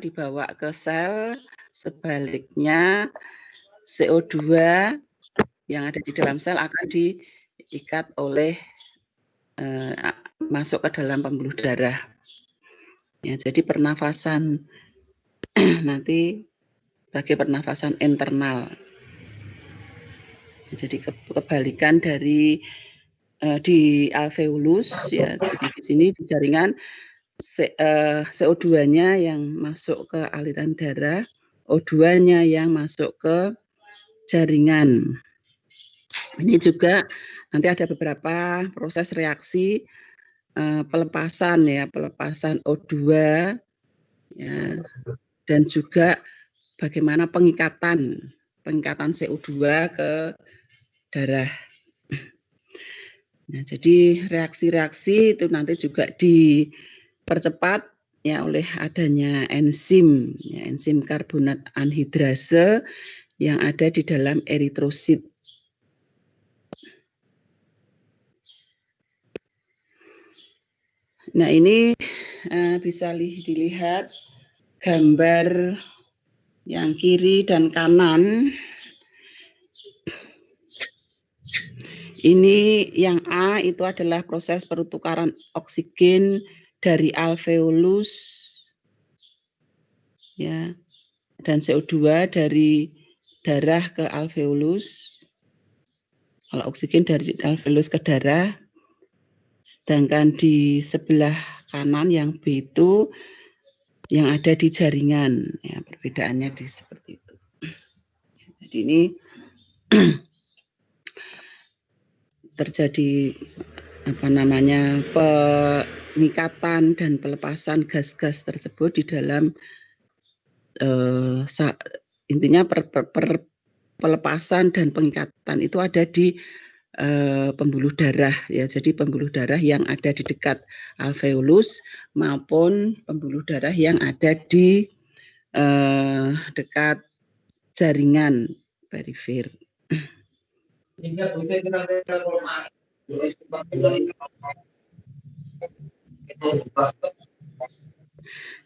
dibawa ke sel, sebaliknya CO2 yang ada di dalam sel akan diikat oleh masuk ke dalam pembuluh darah. Ya, jadi pernafasan nanti bagi pernafasan internal. Jadi kebalikan dari di alveolus, ya, jadi di sini di jaringan CO2-nya yang masuk ke aliran darah, O2-nya yang masuk ke jaringan. Ini juga nanti ada beberapa proses reaksi pelepasan, ya, pelepasan O2, ya, dan juga bagaimana pengikatan CO2 ke darah. Nah, jadi reaksi-reaksi itu nanti juga dipercepat ya oleh adanya enzim, ya, enzim karbonat anhidrase yang ada di dalam eritrosit. Nah, ini bisa dilihat gambar yang kiri dan kanan. Ini yang A itu adalah proses pertukaran oksigen dari alveolus, ya, dan CO2 dari darah ke alveolus. Kalau oksigen dari alveolus ke darah, sedangkan di sebelah kanan yang B itu yang ada di jaringan, ya, perbedaannya seperti itu. Jadi ini terjadi pengikatan dan pelepasan gas-gas tersebut di dalam intinya pelepasan dan pengikatan itu ada di pembuluh darah, ya. Jadi pembuluh darah yang ada di dekat alveolus maupun pembuluh darah yang ada di dekat jaringan perifer.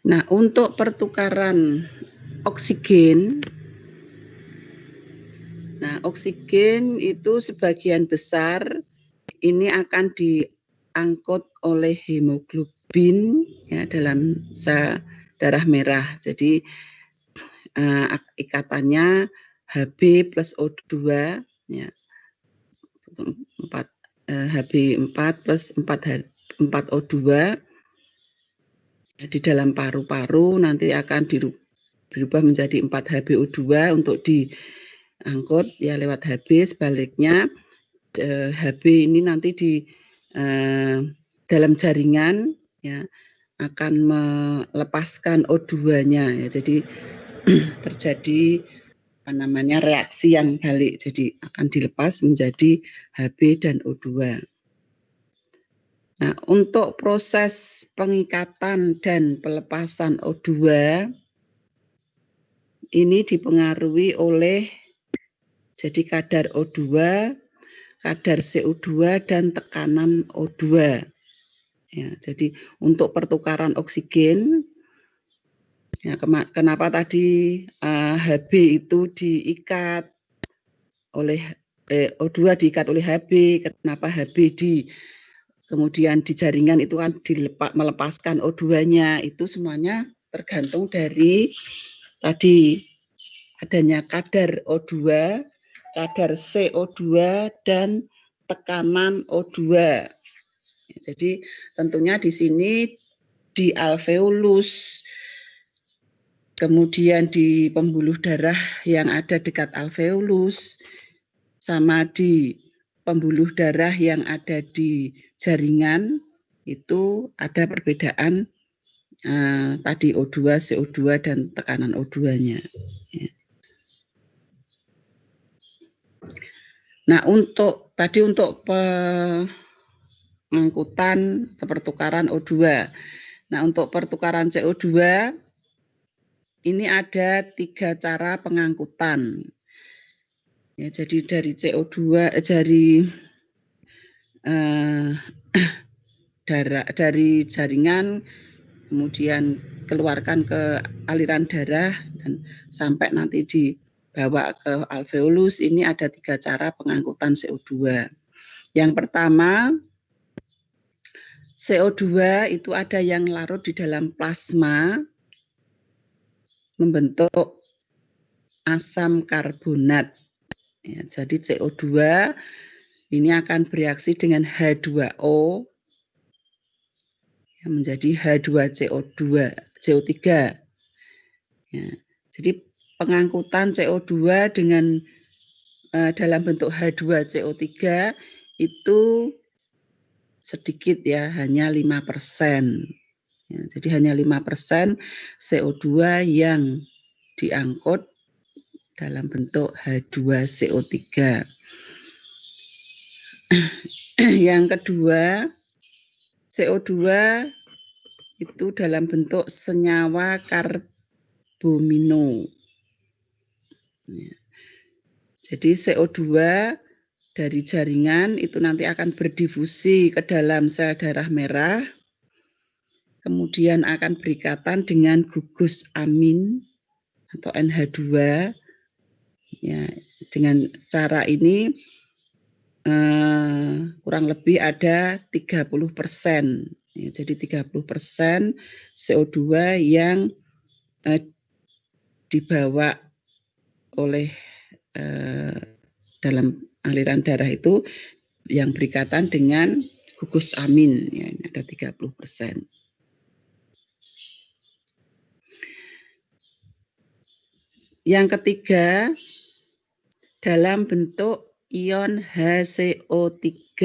Nah, untuk pertukaran oksigen, oksigen itu sebagian besar ini akan diangkut oleh hemoglobin, ya, dalam sel darah merah. Jadi ikatannya Hb plus O2, ya, 4 plus 4 O2 di dalam paru-paru nanti akan berubah menjadi 4 HbO2 untuk diangkut, ya, lewat Hb. Sebaliknya Hb ini nanti di dalam jaringan, ya, akan melepaskan O2-nya, ya. Jadi terjadi reaksi yang balik, jadi akan dilepas menjadi Hb dan O2. Nah, untuk proses pengikatan dan pelepasan O2 ini dipengaruhi oleh jadi kadar O2, kadar CO2 dan tekanan O2. Ya, jadi untuk pertukaran oksigen, ya, kenapa tadi Hb itu diikat oleh O2 diikat oleh Hb, kenapa Hb kemudian di jaringan itu kan melepaskan O2-nya, itu semuanya tergantung dari tadi adanya kadar O2, kadar CO2 dan tekanan O2. Jadi tentunya di sini di alveolus, kemudian di pembuluh darah yang ada dekat alveolus, sama di pembuluh darah yang ada di jaringan, itu ada perbedaan tadi O2, CO2 dan tekanan O2-nya. Ya. Nah, untuk pengangkutan atau pertukaran O2. Nah, untuk pertukaran CO2 ini ada 3 cara pengangkutan. Ya, jadi dari CO2 dari jaringan kemudian keluarkan ke aliran darah dan sampai nanti dibawa ke alveolus. Ini ada 3 cara pengangkutan CO2. Yang pertama, CO2 itu ada yang larut di dalam plasma membentuk asam karbonat. Ya, jadi CO2 ini akan bereaksi dengan H2O yang menjadi H2CO2, CO3. Ya, jadi pengangkutan CO2 dengan dalam bentuk H2CO3 itu sedikit ya, hanya 5%. Ya, jadi hanya 5% CO2 yang diangkut dalam bentuk H2CO3. Yang kedua, CO2 itu dalam bentuk senyawa karbomino. Ya. Jadi CO2 dari jaringan itu nanti akan berdifusi ke dalam sel darah merah, kemudian akan berikatan dengan gugus amin atau NH2. Ya, dengan cara ini kurang lebih ada 30%. Ya, jadi 30% CO2 yang dibawa oleh dalam aliran darah itu yang berikatan dengan gugus amin, ya, ini ada 30%. Yang ketiga, dalam bentuk ion HCO3.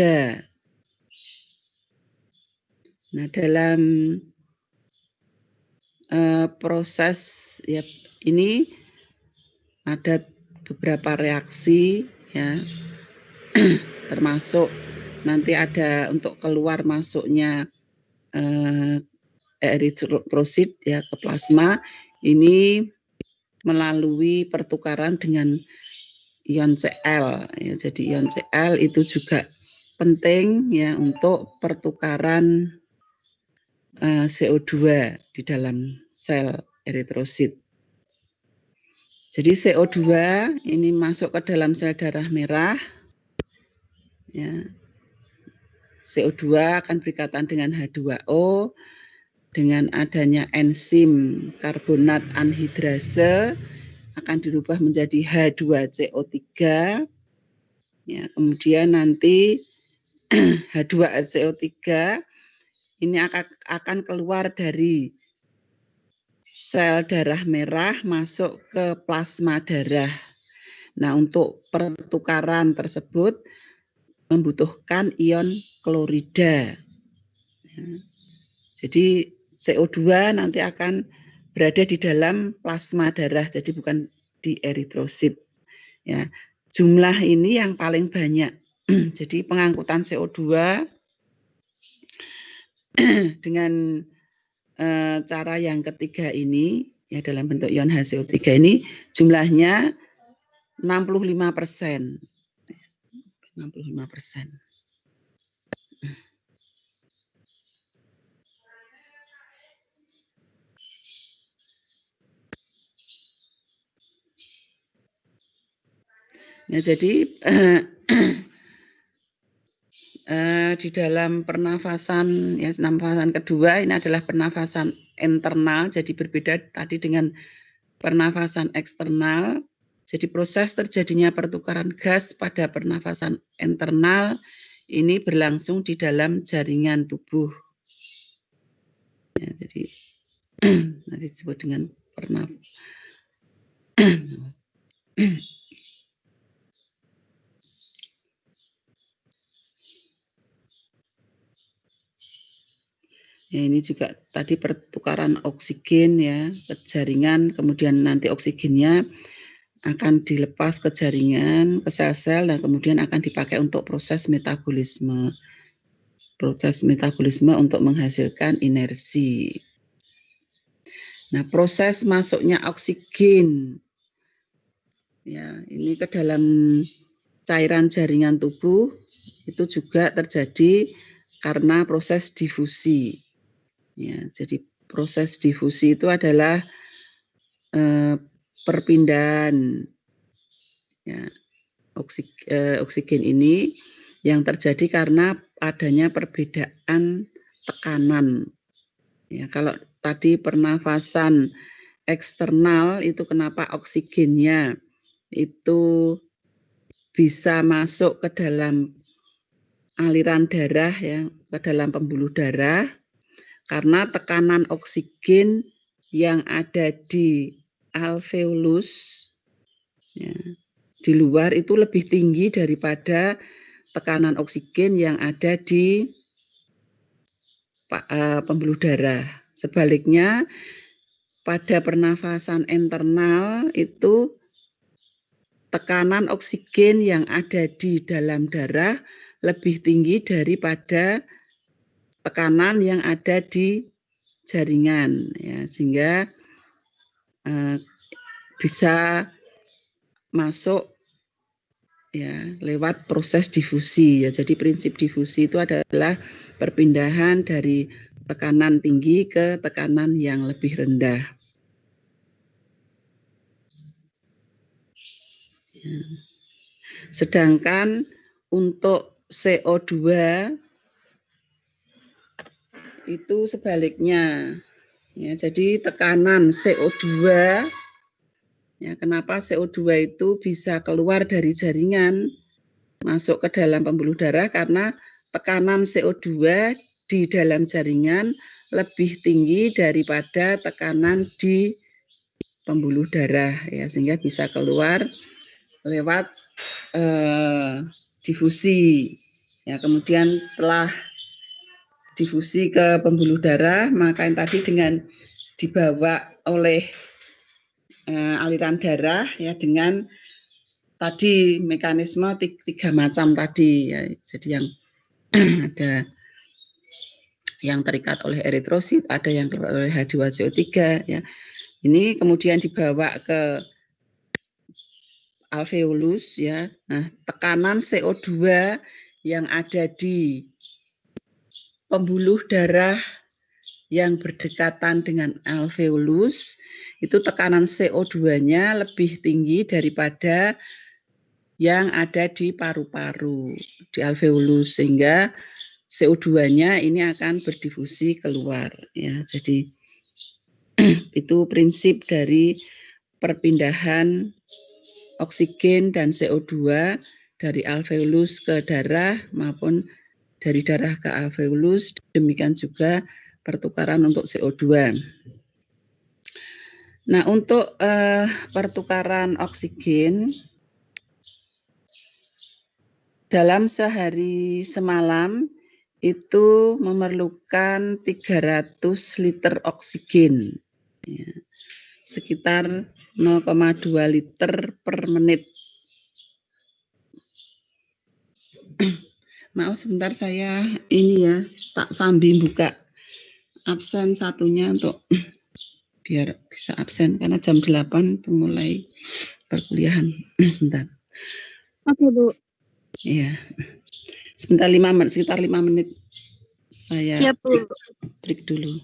Nah, dalam proses ya ini ada beberapa reaksi ya, termasuk nanti ada untuk keluar masuknya eritrosit ya ke plasma ini melalui pertukaran dengan ion Cl. Ya, jadi ion Cl itu juga penting ya untuk pertukaran CO2 di dalam sel eritrosit. Jadi CO2 ini masuk ke dalam sel darah merah. Ya. CO2 akan berikatan dengan H2O dengan adanya enzim karbonat anhidrase akan dirubah menjadi H2CO3. Ya, kemudian nanti H2CO3 ini akan keluar dari sel darah merah masuk ke plasma darah. Nah, untuk pertukaran tersebut membutuhkan ion klorida. Ya. Jadi CO2 nanti akan berada di dalam plasma darah, jadi bukan di eritrosit. Ya, jumlah ini yang paling banyak. Jadi pengangkutan CO2 dengan cara yang ketiga ini ya dalam bentuk ion HCO3 ini jumlahnya 65%. 65%. Ya, jadi di dalam pernafasan ya pernafasan kedua ini adalah pernafasan internal, jadi berbeda tadi dengan pernafasan eksternal. Jadi proses terjadinya pertukaran gas pada pernafasan internal ini berlangsung di dalam jaringan tubuh. Ya, jadi disebut dengan ya, ini juga tadi pertukaran oksigen ya ke jaringan, kemudian nanti oksigennya akan dilepas ke jaringan, ke sel-sel, dan kemudian akan dipakai untuk proses metabolisme. Proses metabolisme untuk menghasilkan inersi. Nah, proses masuknya oksigen, ya ini ke dalam cairan jaringan tubuh itu juga terjadi karena proses difusi. Ya, jadi proses difusi itu adalah perpindahan ya, oksigen ini yang terjadi karena adanya perbedaan tekanan. Ya, kalau tadi pernafasan eksternal itu kenapa oksigennya itu bisa masuk ke dalam aliran darah ya, ke dalam pembuluh darah karena tekanan oksigen yang ada di alveolus ya, di luar itu lebih tinggi daripada tekanan oksigen yang ada di pembuluh darah. Sebaliknya pada pernafasan internal itu tekanan oksigen yang ada di dalam darah lebih tinggi daripada tekanan yang ada di jaringan ya, sehingga bisa masuk ya lewat proses difusi ya. Jadi prinsip difusi itu adalah perpindahan dari tekanan tinggi ke tekanan yang lebih rendah. Ya. Sedangkan untuk CO2 itu sebaliknya. Ya, jadi tekanan CO2 ya, kenapa CO2 itu bisa keluar dari jaringan masuk ke dalam pembuluh darah karena tekanan CO2 di dalam jaringan lebih tinggi daripada tekanan di pembuluh darah ya, sehingga bisa keluar lewat difusi ya. Kemudian setelah difusi ke pembuluh darah, maka yang tadi dengan dibawa oleh aliran darah ya dengan tadi mekanisme tiga macam tadi ya. Jadi yang ada yang terikat oleh eritrosit, ada yang terikat oleh H2CO3 ya. Ini kemudian dibawa ke alveolus ya. Nah, tekanan CO2 yang ada di pembuluh darah yang berdekatan dengan alveolus itu tekanan CO2-nya lebih tinggi daripada yang ada di paru-paru, di alveolus, sehingga CO2-nya ini akan berdifusi keluar ya. Jadi itu prinsip dari perpindahan oksigen dan CO2 dari alveolus ke darah maupun dari darah ke alveolus, demikian juga pertukaran untuk CO2. Nah, untuk pertukaran oksigen dalam sehari semalam itu memerlukan 300 liter oksigen, ya, sekitar 0,2 liter per menit. Maaf sebentar, saya ini ya tak sambil buka absen satunya untuk biar bisa absen karena jam 8 itu mulai perkuliahan. Sebentar. Oke, Bu. Iya. Sebentar 5 menit, sekitar 5 menit saya Siap, Bu. break dulu.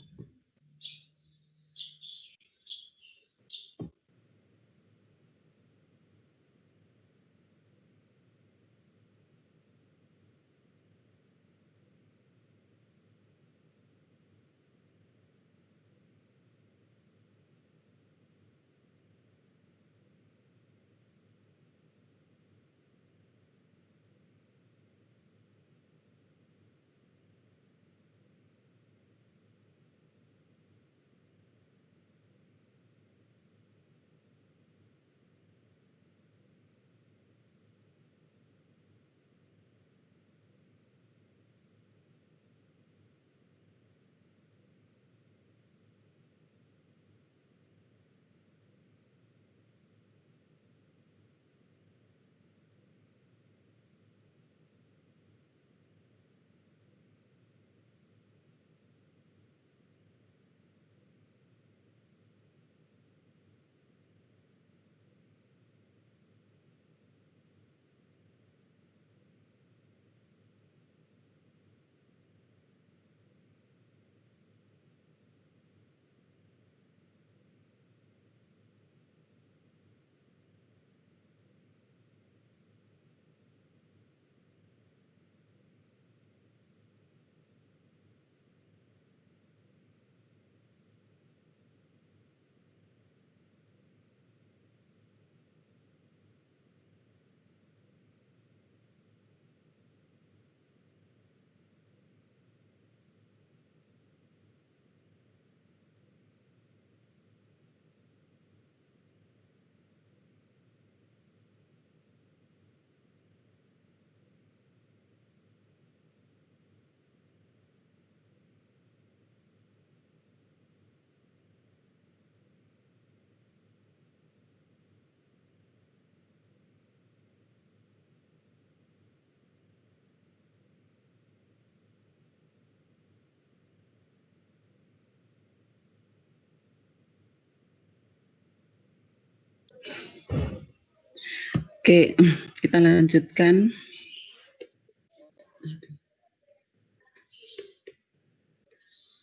Oke, kita lanjutkan.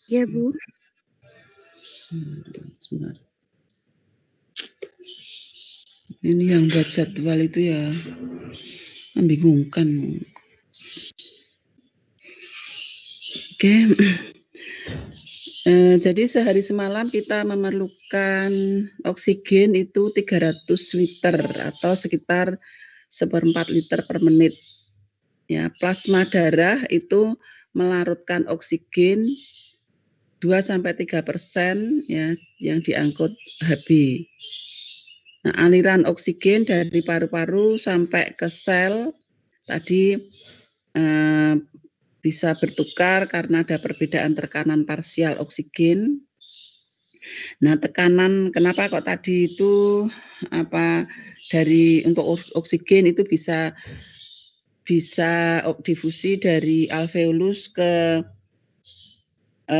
Ya, Bu. Sebentar. Ini yang buat jadwal itu ya membingungkan. Oke. Jadi sehari semalam kita memerlukan oksigen itu 300 liter atau sekitar 1/4 liter per menit. Ya, plasma darah itu melarutkan oksigen 2-3% ya yang diangkut Hb. Nah, aliran oksigen dari paru-paru sampai ke sel tadi bisa bertukar karena ada perbedaan tekanan parsial oksigen. Nah, tekanan kenapa kok tadi itu dari untuk oksigen itu bisa difusi dari alveolus ke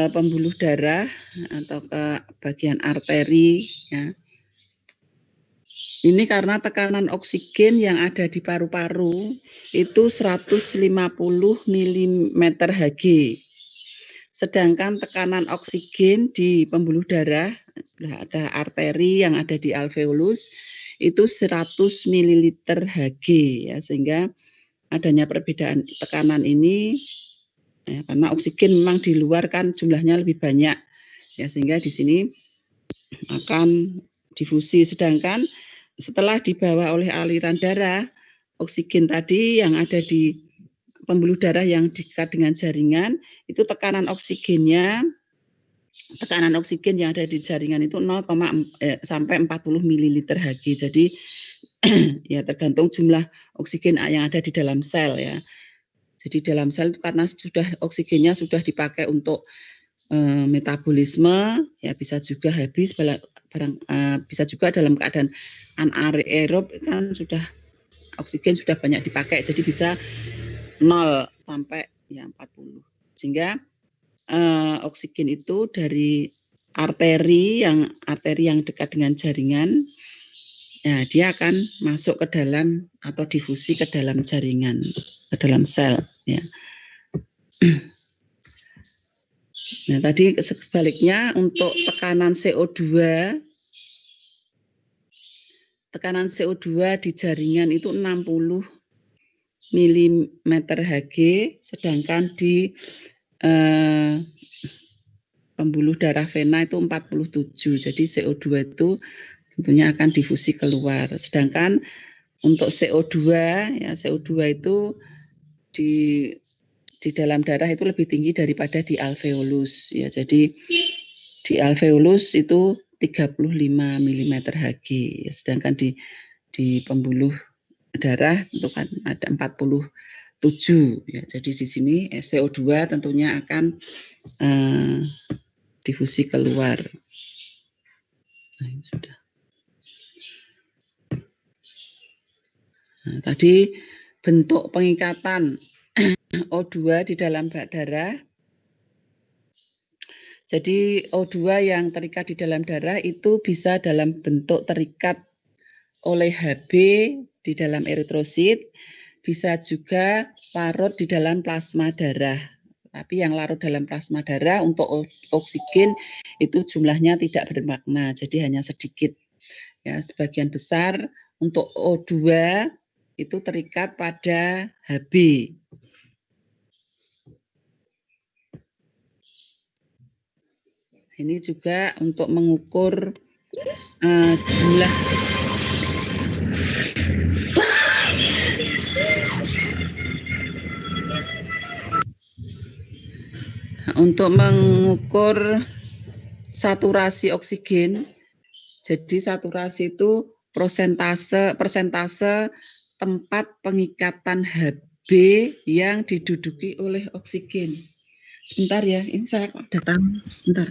pembuluh darah atau ke bagian arteri ya. Ini karena tekanan oksigen yang ada di paru-paru itu 150 mm Hg. Sedangkan tekanan oksigen di pembuluh darah, ada arteri yang ada di alveolus, itu 100 ml Hg. Ya, sehingga adanya perbedaan tekanan ini, ya, karena oksigen memang di luar kan jumlahnya lebih banyak. Ya, sehingga di sini akan difusi. Sedangkan setelah dibawa oleh aliran darah, oksigen tadi yang ada di pembuluh darah yang dekat dengan jaringan, itu tekanan oksigen yang ada di jaringan itu 0, sampai 40 ml Hg. Jadi ya tergantung jumlah oksigen yang ada di dalam sel ya. Jadi dalam sel itu karena oksigennya sudah dipakai untuk metabolisme, ya bisa juga habis bisa juga dalam keadaan anaerob kan oksigen sudah banyak dipakai, jadi bisa 0 sampai ya 40. Sehingga oksigen itu dari arteri yang dekat dengan jaringan, ya dia akan masuk ke dalam atau difusi ke dalam jaringan, ke dalam sel ya. Nah, tadi sebaliknya untuk tekanan CO2 di jaringan itu 60 mm Hg, sedangkan di pembuluh darah vena itu 47. Jadi CO2 itu tentunya akan difusi keluar. Sedangkan untuk CO2 itu di dalam darah itu lebih tinggi daripada di alveolus ya. Jadi di alveolus itu 35 mm Hg, sedangkan di pembuluh darah itu kan ada 47 ya. Jadi di sini CO2 tentunya akan difusi keluar. Nah, ini sudah. Nah, tadi bentuk pengikatan O2 di dalam darah. Jadi O2 yang terikat di dalam darah itu bisa dalam bentuk terikat oleh Hb di dalam eritrosit, bisa juga larut di dalam plasma darah. Tapi yang larut dalam plasma darah untuk oksigen itu jumlahnya tidak bermakna, jadi hanya sedikit. Ya, sebagian besar untuk O2 itu terikat pada Hb. Ini juga untuk mengukur jumlah saturasi oksigen. Jadi saturasi itu persentase tempat pengikatan Hb yang diduduki oleh oksigen. Sebentar ya, ini saya kok datang sebentar.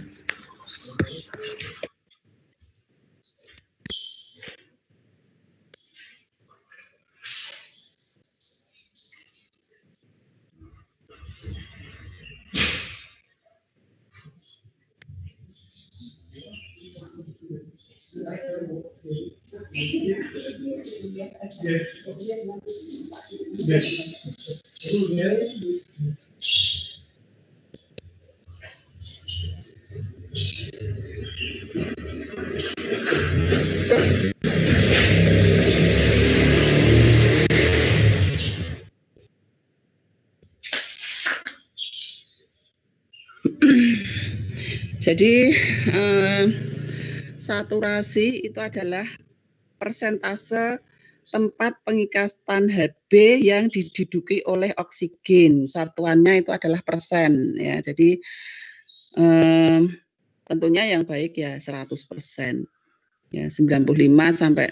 Jadi saturasi itu adalah persentase tempat pengikatan Hb yang diduduki oleh oksigen. Satuannya itu adalah persen ya. Jadi tentunya yang baik ya 100%. Ya 95 sampai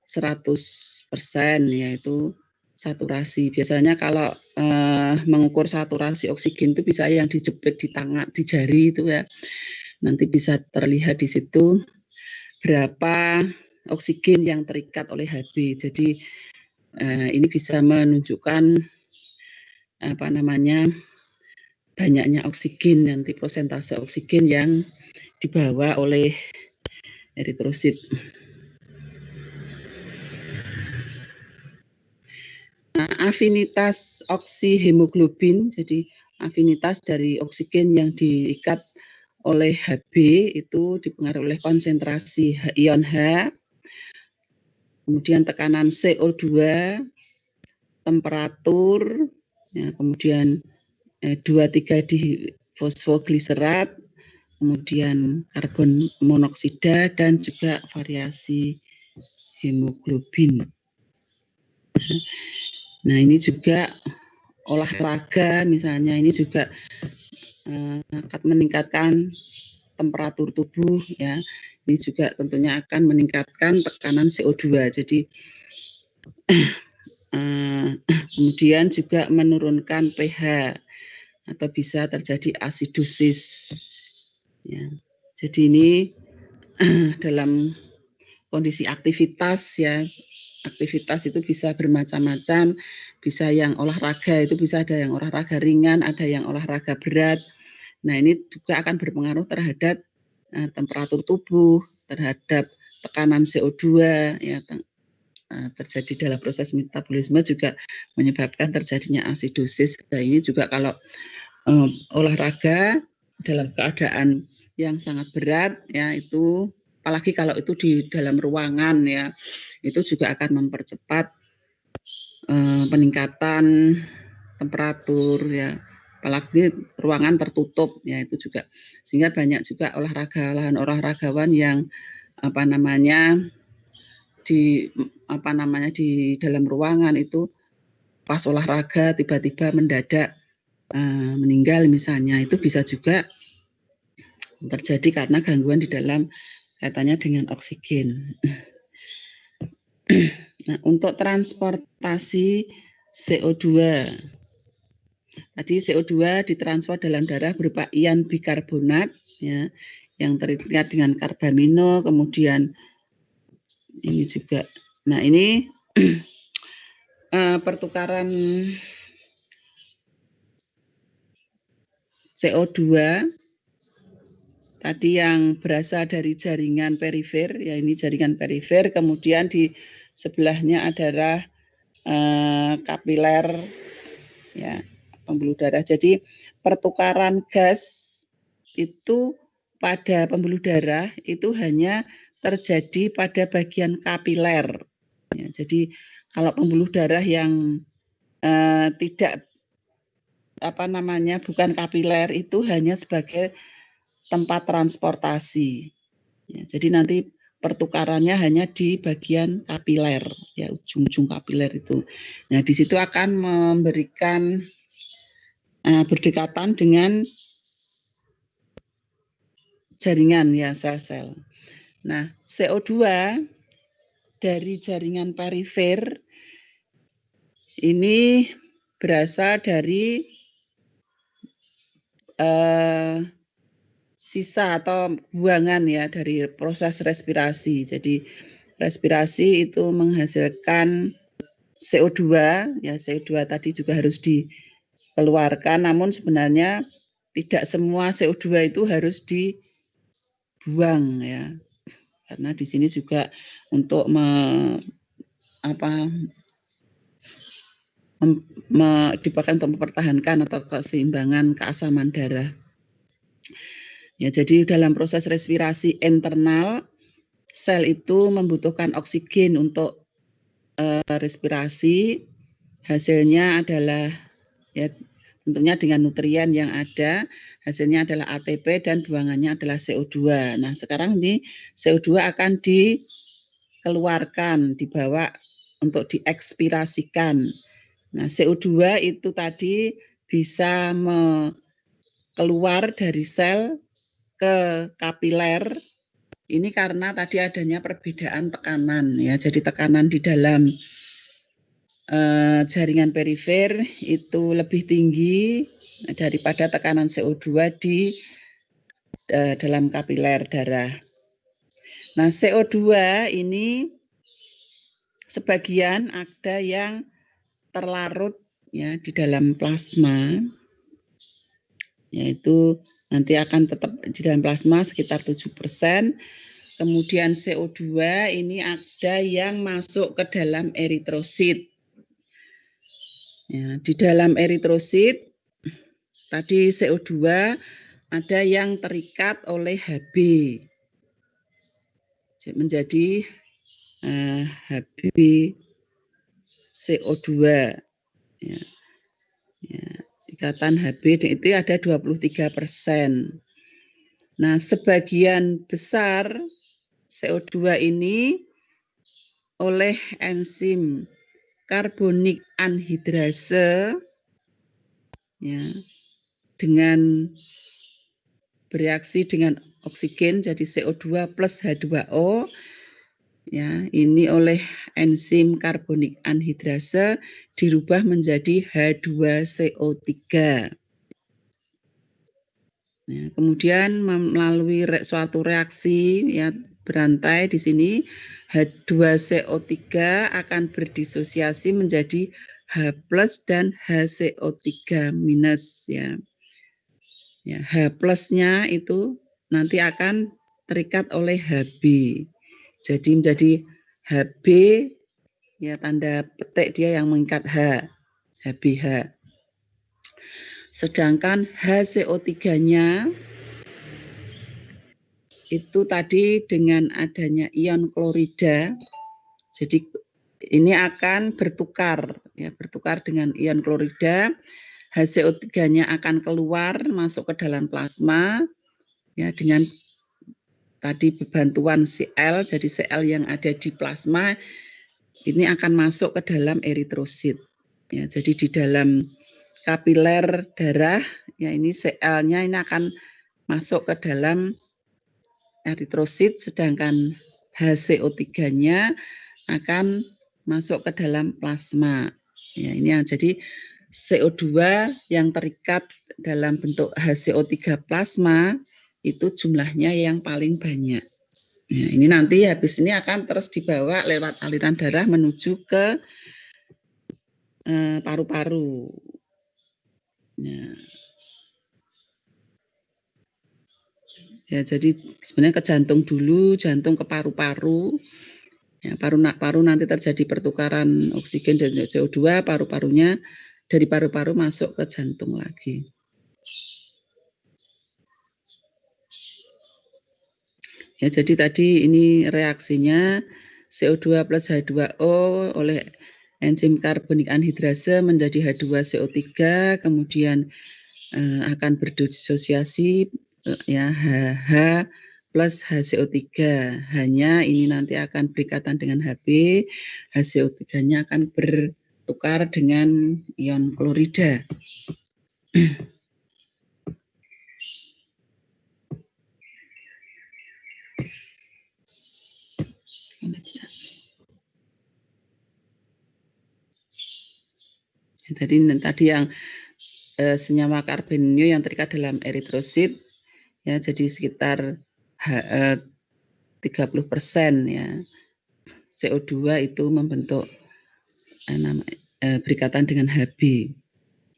100% yaitu saturasi. Biasanya kalau mengukur saturasi oksigen itu bisa yang dijepit di tangan, di jari itu ya. Nanti bisa terlihat di situ berapa oksigen yang terikat oleh Hb. Jadi ini bisa menunjukkan banyaknya oksigen, nanti persentase oksigen yang dibawa oleh eritrosit. Afinitas oksihemoglobin, jadi afinitas dari oksigen yang diikat oleh Hb itu dipengaruhi oleh konsentrasi ion H, kemudian tekanan CO2, temperatur, ya, kemudian 2,3 di fosfogliserat, kemudian karbon monoksida, dan juga variasi hemoglobin. Nah, ini juga olahraga misalnya, ini juga akan meningkatkan temperatur tubuh ya. Ini juga tentunya akan meningkatkan tekanan CO2. Jadi kemudian juga menurunkan pH atau bisa terjadi asidosis. Ya. Jadi ini dalam kondisi aktivitas ya. Aktivitas itu bisa bermacam-macam, bisa yang olahraga itu bisa ada yang olahraga ringan, ada yang olahraga berat. Nah, ini juga akan berpengaruh terhadap temperatur tubuh, terhadap tekanan CO2 ya, terjadi dalam proses metabolisme juga menyebabkan terjadinya asidosis. Nah, ini juga kalau olahraga dalam keadaan yang sangat berat ya, itu apalagi kalau itu di dalam ruangan ya, itu juga akan mempercepat peningkatan temperatur ya, apalagi ruangan tertutup ya, itu juga sehingga banyak juga olahragawan yang di dalam ruangan itu pas olahraga tiba-tiba mendadak meninggal misalnya, itu bisa juga terjadi karena gangguan di dalam kaitannya dengan oksigen. Nah, untuk transportasi CO2, tadi CO2 ditransfer dalam darah berupa ion bikarbonat ya, yang terikat dengan karbamino, kemudian ini juga. Nah, ini pertukaran CO2 tadi yang berasal dari jaringan perifer, ya ini jaringan perifer, kemudian di sebelahnya adalah kapiler, ya pembuluh darah. Jadi pertukaran gas itu pada pembuluh darah itu hanya terjadi pada bagian kapiler. Ya, jadi kalau pembuluh darah yang tidak bukan kapiler itu hanya sebagai tempat transportasi. Ya, jadi nanti pertukarannya hanya di bagian kapiler, ya ujung-ujung kapiler itu. Nah, di situ akan memberikan berdekatan dengan jaringan ya sel-sel. Nah, CO2 dari jaringan perifer ini berasal dari sisa atau buangan ya dari proses respirasi. Jadi respirasi itu menghasilkan CO2 ya, CO2 tadi juga harus dikeluarkan, namun sebenarnya tidak semua CO2 itu harus dibuang ya. Karena di sini juga untuk dipakai untuk mempertahankan atau keseimbangan keasaman darah. Ya, jadi dalam proses respirasi internal, sel itu membutuhkan oksigen untuk respirasi. Hasilnya adalah ya tentunya dengan nutrien yang ada, hasilnya adalah ATP dan buangannya adalah CO2. Nah, sekarang ini CO2 akan dikeluarkan, dibawa untuk diekspirasikan. Nah, CO2 itu tadi bisa keluar dari sel ke kapiler. Ini karena tadi adanya perbedaan tekanan ya. Jadi tekanan di dalam jaringan perifer itu lebih tinggi daripada tekanan CO2 di dalam kapiler darah. Nah, CO2 ini sebagian ada yang terlarut ya di dalam plasma, yaitu nanti akan tetap di dalam plasma sekitar 7%. Kemudian CO2 ini ada yang masuk ke dalam eritrosit. Ya, di dalam eritrosit tadi CO2 ada yang terikat oleh Hb menjadi Hb CO2. Ya, ya, ikatan Hb itu ada 23%. Nah, sebagian besar CO2 ini oleh enzim karbonik anhidrase ya, dengan bereaksi dengan oksigen jadi CO2 plus H2O ya, ini oleh enzim karbonik anhidrase dirubah menjadi H2CO3. Ya, kemudian melalui suatu reaksi ya berantai di sini H2CO3 akan berdisosiasi menjadi H+ dan HCO3- ya. Ya, H+-nya itu nanti akan terikat oleh Hb. Jadi menjadi Hb ya tanda petik dia yang mengikat H, HbH. Sedangkan HCO3-nya itu tadi dengan adanya ion klorida, jadi ini akan bertukar dengan ion klorida. HCO3-nya akan keluar masuk ke dalam plasma ya dengan tadi bantuan Cl, jadi Cl yang ada di plasma ini akan masuk ke dalam eritrosit. Ya, jadi di dalam kapiler darah ya ini Cl-nya ini akan masuk ke dalam eritrosit, sedangkan HCO3-nya akan masuk ke dalam plasma. Ya, ini yang jadi CO2 yang terikat dalam bentuk HCO3 plasma itu jumlahnya yang paling banyak. Ya, ini nanti habis ini akan terus dibawa lewat aliran darah menuju ke paru-paru. Ya, jadi sebenarnya ke jantung dulu, jantung ke paru-paru. Ya, paru nanti terjadi pertukaran oksigen dan CO2, paru-parunya dari paru-paru masuk ke jantung lagi. Ya, jadi tadi ini reaksinya CO2 plus H2O oleh enzim karbonik anhidrase menjadi H2CO3, kemudian akan berdisosiasi ya HH plus HCO3. Hanya ini nanti akan berikatan dengan Hb, HCO3-nya akan bertukar dengan ion klorida. Jadi tadi yang senyawa karbonio yang terikat dalam eritrosit ya jadi sekitar 30% ya. CO2 itu membentuk berikatan dengan Hb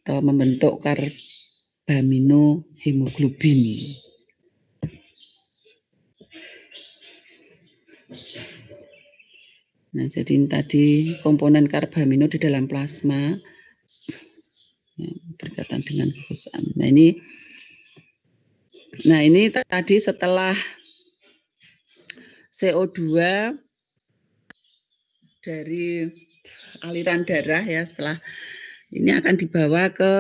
atau membentuk karbaminohemoglobin. Nah, jadi ini tadi komponen karbamino di dalam plasma ya, berkaitan dengan kekuasaan. Nah ini tadi setelah CO2 dari aliran darah ya, setelah ini akan dibawa ke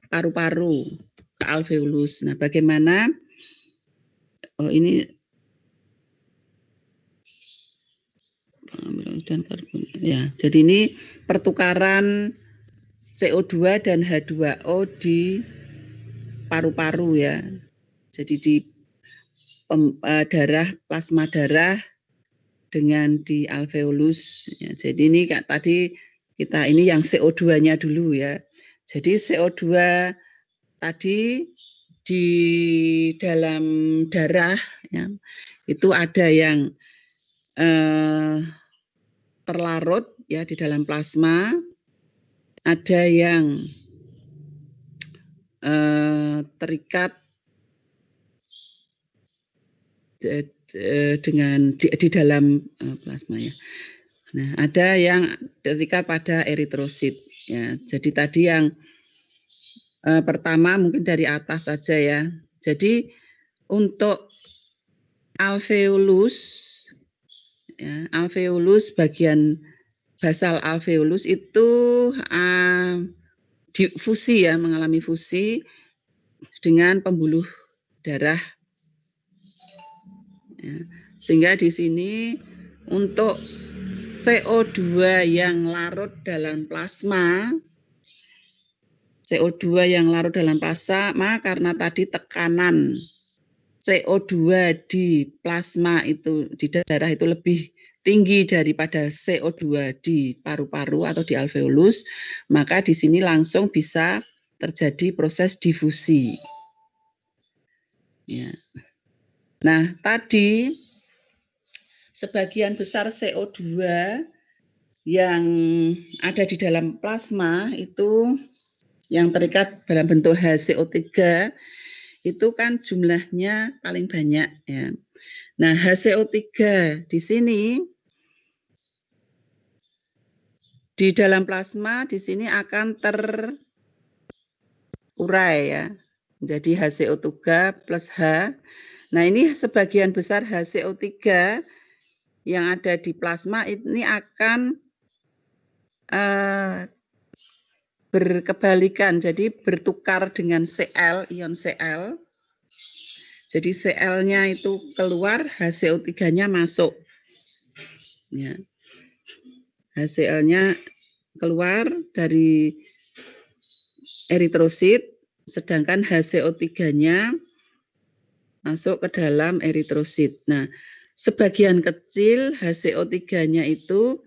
paru-paru, ke alveolus. Nah, bagaimana? Oh, ini dan karbon. Ya, jadi ini pertukaran CO2 dan H2O di paru-paru ya. Jadi di darah, plasma darah dengan di alveolus. Ya, jadi ini tadi kita ini yang CO2-nya dulu ya. Jadi CO2 tadi di dalam darah ya, itu ada yang terlarut ya di dalam plasma, ada yang terikat dengan di dalam plasma ya. Nah, ada yang terikat pada eritrosit ya. Jadi tadi yang pertama mungkin dari atas saja ya. Jadi untuk alveolus ya, alveolus bagian basal alveolus itu difusi ya, mengalami fusi dengan pembuluh darah. Ya, sehingga di sini untuk CO2 yang larut dalam plasma, CO2 yang larut dalam plasma karena tadi tekanan CO2 di plasma itu di darah itu lebih tinggi daripada CO2 di paru-paru atau di alveolus, maka di sini langsung bisa terjadi proses difusi. Ya. Nah, tadi sebagian besar CO2 yang ada di dalam plasma itu yang terikat dalam bentuk HCO3 itu kan jumlahnya paling banyak ya. Nah, HCO3 di sini di dalam plasma di sini akan terurai ya. Jadi HCO3 plus H. Nah, ini sebagian besar HCO3 yang ada di plasma ini akan berkebalikan, jadi bertukar dengan Cl, ion Cl. Jadi Cl-nya itu keluar, HCO3-nya masuk. Ya. HCl-nya keluar dari eritrosit, sedangkan HCO3-nya masuk ke dalam eritrosit. Nah, sebagian kecil HCO3-nya itu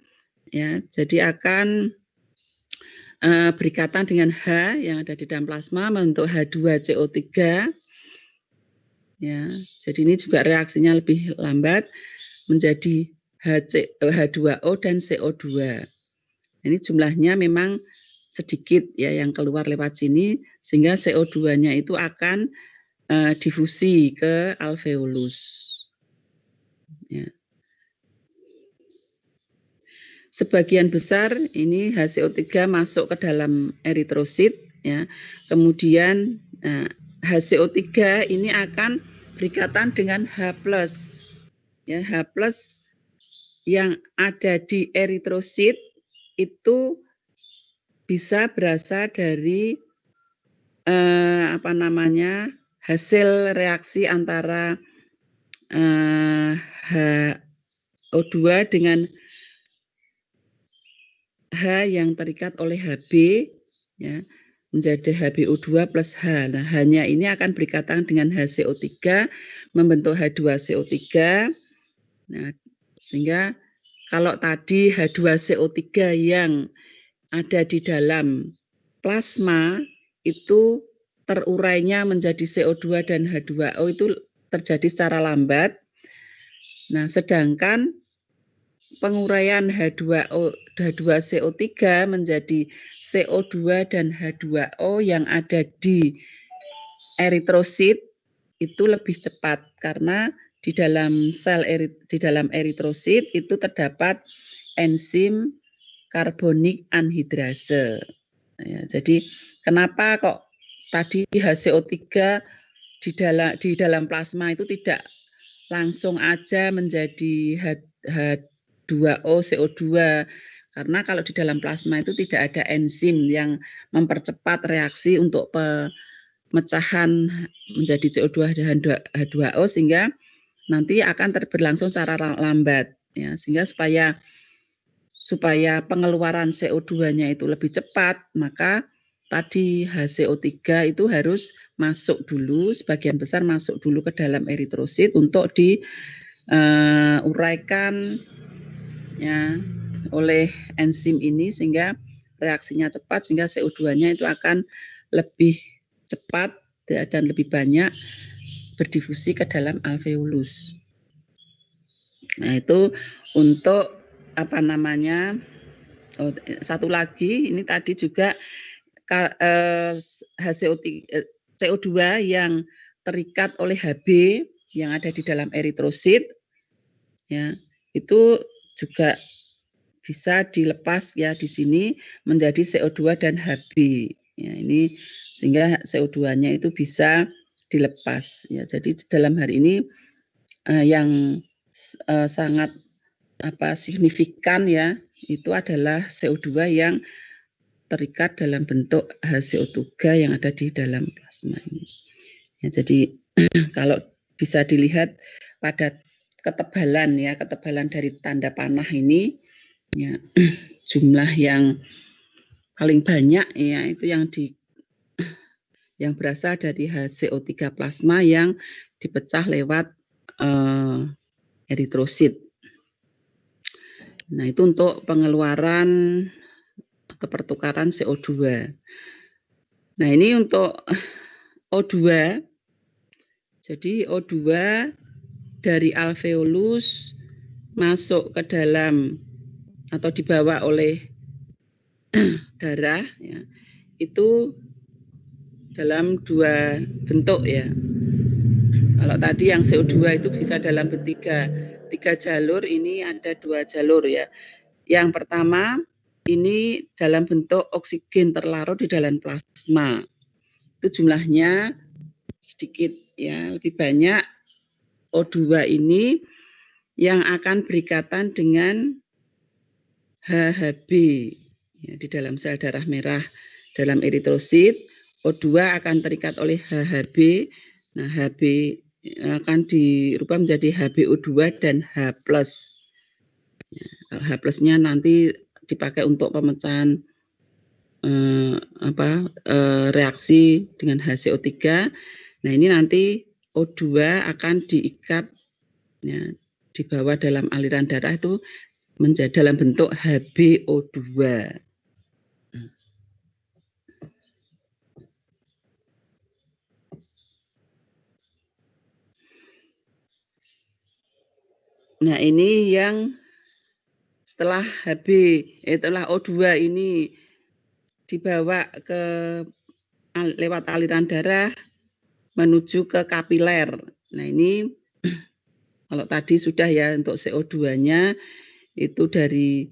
ya, jadi akan berikatan dengan H yang ada di dalam plasma membentuk H2CO3. Ya, jadi ini juga reaksinya lebih lambat menjadi H2O dan CO2. Ini jumlahnya memang sedikit ya yang keluar lewat sini sehingga CO2-nya itu akan difusi ke alveolus. Ya. Sebagian besar ini HCO3 masuk ke dalam eritrosit ya. Kemudian HCO3 ini akan berikatan dengan H+. Ya, H+ yang ada di eritrosit itu bisa berasal dari hasil reaksi antara HO2 dengan H yang terikat oleh Hb ya, menjadi HbO2 plus H. Nah, H-nya ini akan berikatan dengan HCO3 membentuk H2CO3. Nah, sehingga kalau tadi H2CO3 yang ada di dalam plasma itu terurainya menjadi CO2 dan H2O itu terjadi secara lambat. Nah, sedangkan penguraian H2CO3 menjadi CO2 dan H2O yang ada di eritrosit itu lebih cepat karena di dalam di dalam eritrosit itu terdapat enzim karbonik anhidrase. Ya, jadi kenapa kok tadi HCO3 di dalam plasma itu tidak langsung aja menjadi H2O CO2, karena kalau di dalam plasma itu tidak ada enzim yang mempercepat reaksi untuk pemecahan menjadi CO2 dan H2O, sehingga nanti akan berlangsung secara lambat, ya, sehingga supaya pengeluaran CO2-nya itu lebih cepat, maka tadi HCO3 itu harus masuk dulu, sebagian besar masuk dulu ke dalam eritrosit untuk diuraikan ya oleh enzim ini, sehingga reaksinya cepat, sehingga CO2-nya itu akan lebih cepat dan lebih banyak berdifusi ke dalam alveolus. Nah, itu untuk satu lagi, ini tadi juga CO2 yang terikat oleh Hb yang ada di dalam eritrosit, ya, itu juga bisa dilepas ya di sini menjadi CO2 dan Hb. Ya, ini sehingga CO2-nya itu bisa dilepas. Ya, jadi dalam hari ini yang sangat signifikan ya itu adalah CO2 yang terikat dalam bentuk HCO3 yang ada di dalam plasma ini. Ya, jadi kalau bisa dilihat pada ketebalan dari tanda panah ini, ya, jumlah yang paling banyak ya itu yang berasal dari HCO3 plasma yang dipecah lewat eritrosit. Nah, itu untuk pengeluaran atau pertukaran CO2. Nah, ini untuk O2. Jadi O2 dari alveolus masuk ke dalam atau dibawa oleh darah ya, itu dalam dua bentuk ya. Kalau tadi yang CO2 itu bisa dalam tiga jalur, ini ada 2 jalur ya. Yang pertama ini dalam bentuk oksigen terlarut di dalam plasma. Itu jumlahnya sedikit ya, lebih banyak O2 ini yang akan berikatan dengan HHB ya, di dalam sel darah merah. Dalam eritrosit O2 akan terikat oleh HHB. Nah, HB akan dirubah menjadi HbO2 dan H+. H plusnya nanti dipakai untuk pemecahan reaksi dengan HCO3. Nah, ini nanti O2 akan diikat ya, dibawa dalam aliran darah itu menjadi dalam bentuk HbO2. Nah, ini yang setelah setelah O2 ini dibawa lewat aliran darah menuju ke kapiler. Nah, ini kalau tadi sudah ya untuk CO2-nya itu dari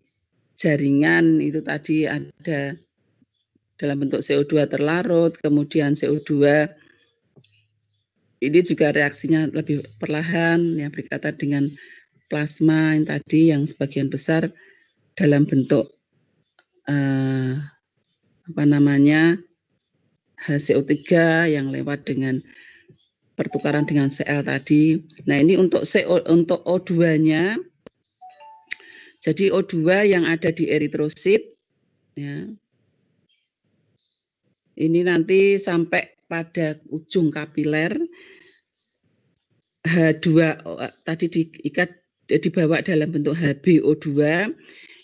jaringan itu tadi ada dalam bentuk CO2 terlarut, kemudian CO2 ini juga reaksinya lebih perlahan ya, berkaitan dengan plasma yang tadi yang sebagian besar dalam bentuk HCO3 yang lewat dengan pertukaran dengan Cl tadi. Nah, ini untuk O2-nya, jadi O2 yang ada di eritrosit ya, ini nanti sampai pada ujung kapiler, H2 tadi dibawa dalam bentuk HbO2,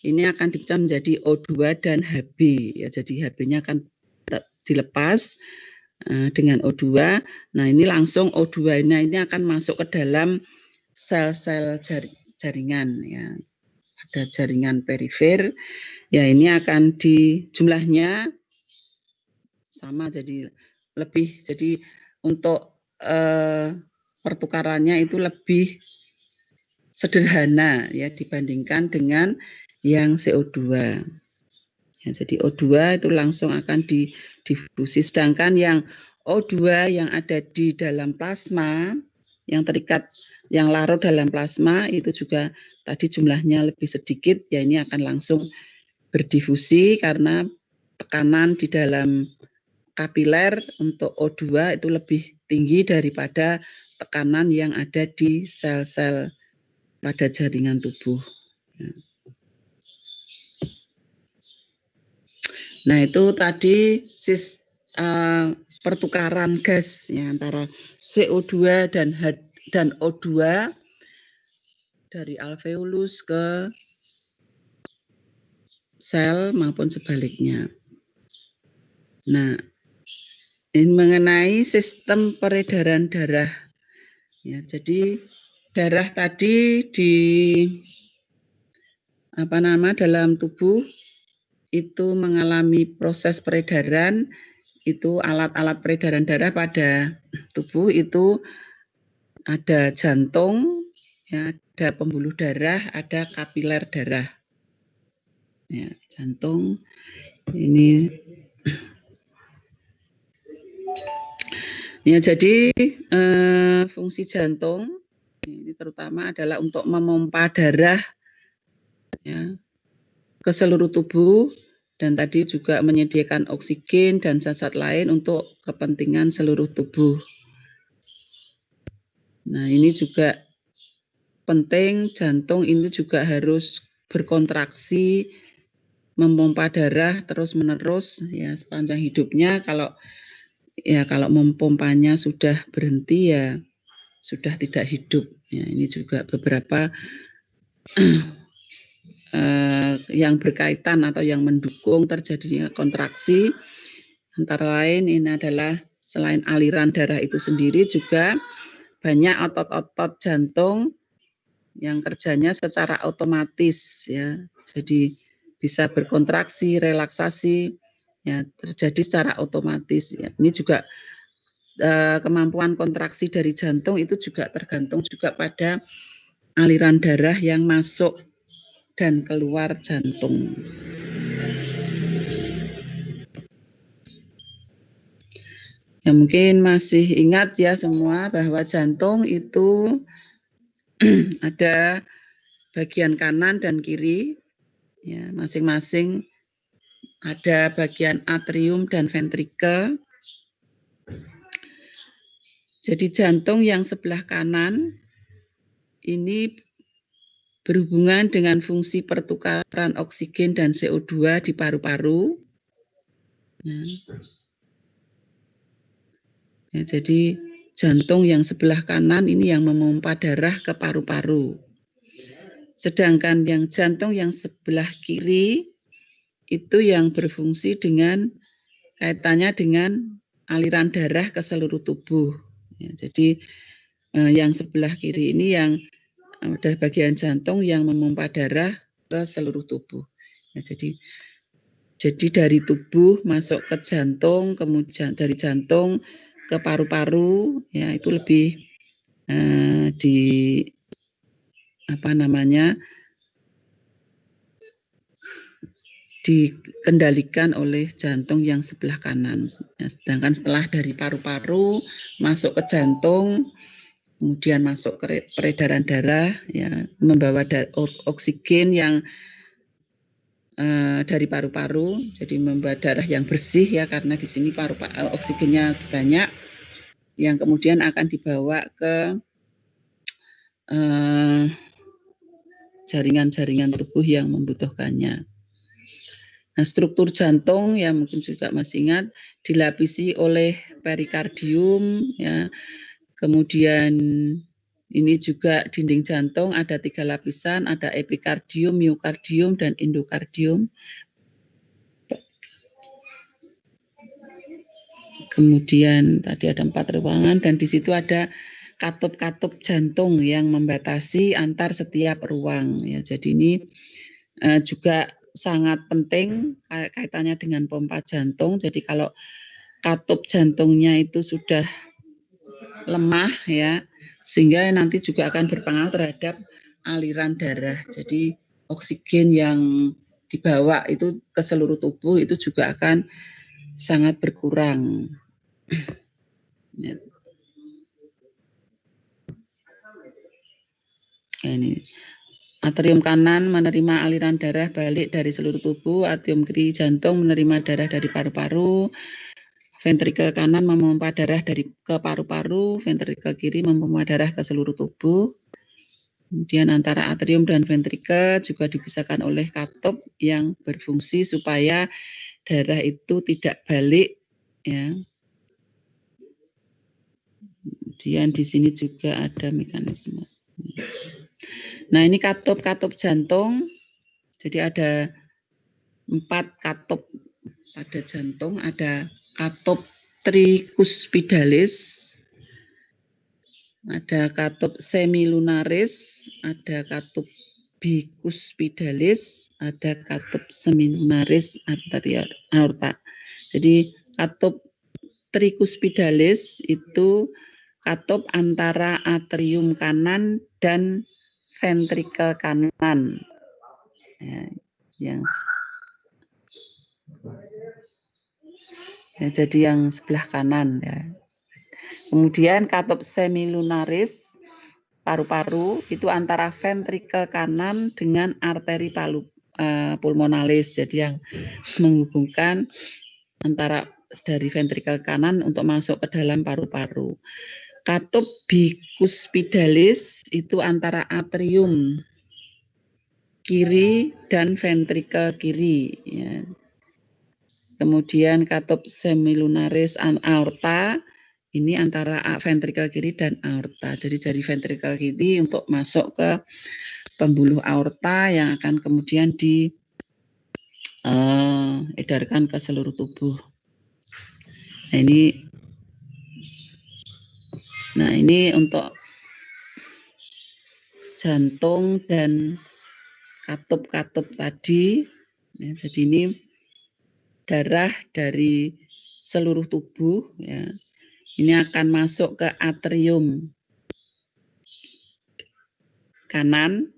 ini akan dipecah menjadi O2 dan Hb ya, jadi Hb-nya akan dilepas dengan O2. Nah, ini langsung O2-nya ini akan masuk ke dalam sel-sel jaringan ya. Ada jaringan perifer. Ya, ini akan jumlahnya sama, jadi lebih. Jadi untuk pertukarannya itu lebih sederhana ya dibandingkan dengan yang CO2. Ya, jadi O2 itu langsung akan didifusi, sedangkan yang O2 yang ada di dalam plasma, yang terikat, yang larut dalam plasma itu juga tadi jumlahnya lebih sedikit, ya ini akan langsung berdifusi karena tekanan di dalam kapiler untuk O2 itu lebih tinggi daripada tekanan yang ada di sel-sel pada jaringan tubuh. Nah itu tadi pertukaran gas ya, antara CO2 dan O2 dari alveolus ke sel maupun sebaliknya. Nah, ini mengenai sistem peredaran darah. Ya, jadi darah tadi dalam tubuh itu mengalami proses peredaran, itu alat-alat peredaran darah pada tubuh itu ada jantung, ya, ada pembuluh darah, ada kapiler darah. Ya, jantung ini. Ya, jadi fungsi jantung ini terutama adalah untuk memompa darah ya, ke seluruh tubuh, dan tadi juga menyediakan oksigen dan zat-zat lain untuk kepentingan seluruh tubuh. Nah, ini juga penting, jantung ini juga harus berkontraksi, memompa darah terus-menerus ya sepanjang hidupnya. Kalau memompanya sudah berhenti ya sudah tidak hidup. Ya, ini juga beberapa yang berkaitan atau yang mendukung terjadinya kontraksi, antara lain ini adalah selain aliran darah itu sendiri juga banyak otot-otot jantung yang kerjanya secara otomatis ya, jadi bisa berkontraksi, relaksasi ya, terjadi secara otomatis ya. Ini juga kemampuan kontraksi dari jantung itu juga tergantung juga pada aliran darah yang masuk dan keluar jantung. Ya, mungkin masih ingat ya semua bahwa jantung itu ada bagian kanan dan kiri, ya, masing-masing ada bagian atrium dan ventrikel. Jadi jantung yang sebelah kanan ini berhubungan dengan fungsi pertukaran oksigen dan CO2 di paru-paru. Ya, jadi jantung yang sebelah kanan ini yang memompa darah ke paru-paru. Sedangkan yang jantung yang sebelah kiri itu yang berfungsi dengan kaitannya dengan aliran darah ke seluruh tubuh. Ya, jadi yang sebelah kiri ini yang ada bagian jantung yang memompa darah ke seluruh tubuh. Ya, jadi dari tubuh masuk ke jantung, kemudian dari jantung ke paru-paru, ya itu lebih dikendalikan oleh jantung yang sebelah kanan. Ya, sedangkan setelah dari paru-paru masuk ke jantung, kemudian masuk ke peredaran darah, ya membawa oksigen yang dari paru-paru, jadi membawa darah yang bersih ya, karena di sini oksigennya banyak, yang kemudian akan dibawa ke jaringan-jaringan tubuh yang membutuhkannya. Nah, struktur jantung ya mungkin juga masih ingat dilapisi oleh perikardium ya. Kemudian ini juga dinding jantung ada 3 lapisan, ada epikardium, miokardium, dan endokardium. Kemudian tadi ada 4 ruangan dan di situ ada katup-katup jantung yang membatasi antar setiap ruang ya. Jadi ini juga sangat penting kaitannya dengan pompa jantung. Jadi kalau katup jantungnya itu sudah lemah ya, sehingga nanti juga akan berpengaruh terhadap aliran darah. Jadi oksigen yang dibawa itu ke seluruh tubuh itu juga akan sangat berkurang. Ini atrium kanan menerima aliran darah balik dari seluruh tubuh, atrium kiri jantung menerima darah dari paru-paru, ventrikel kanan memompa darah ke paru-paru, ventrikel kiri memompa darah ke seluruh tubuh. Kemudian antara atrium dan ventrikel juga dipisahkan oleh katup yang berfungsi supaya darah itu tidak balik, ya. Kemudian di sini juga ada mekanisme. Nah, ini katup jantung. Jadi ada 4 katup pada jantung. Ada katup tricuspidalis, ada katup semilunaris, ada katup bicuspidalis, ada katup semilunaris arterial aorta. Jadi katup tricuspidalis itu katup antara atrium kanan dan ventrikel kanan. Jadi yang sebelah kanan, ya. Kemudian katup semilunaris paru-paru itu antara ventrikel kanan dengan arteri pulmonalis. Jadi yang menghubungkan antara dari ventrikel kanan untuk masuk ke dalam paru-paru. Katup bicuspidalis itu antara atrium kiri dan ventrikel kiri, ya. Kemudian katup semilunaris aorta ini antara ventrikel kiri dan aorta. Jadi dari ventrikel kiri untuk masuk ke pembuluh aorta yang akan kemudian diedarkan ke seluruh tubuh. Nah, ini untuk jantung dan katup-katup tadi. Ya, jadi ini darah dari seluruh tubuh, ya. Ini akan masuk ke atrium kanan.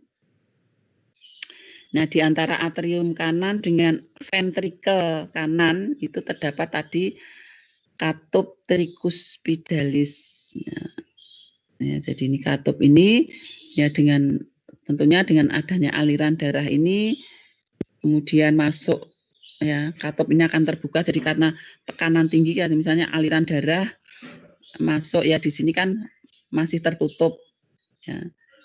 Nah, di antara atrium kanan dengan ventrikel kanan itu terdapat tadi katup tricuspidalis. Ya, jadi ini katup ini, ya, tentunya dengan adanya aliran darah ini kemudian masuk, ya, katup ini akan terbuka. Jadi karena tekanan tinggi, ya, misalnya aliran darah masuk, ya, di sini kan masih tertutup, ya,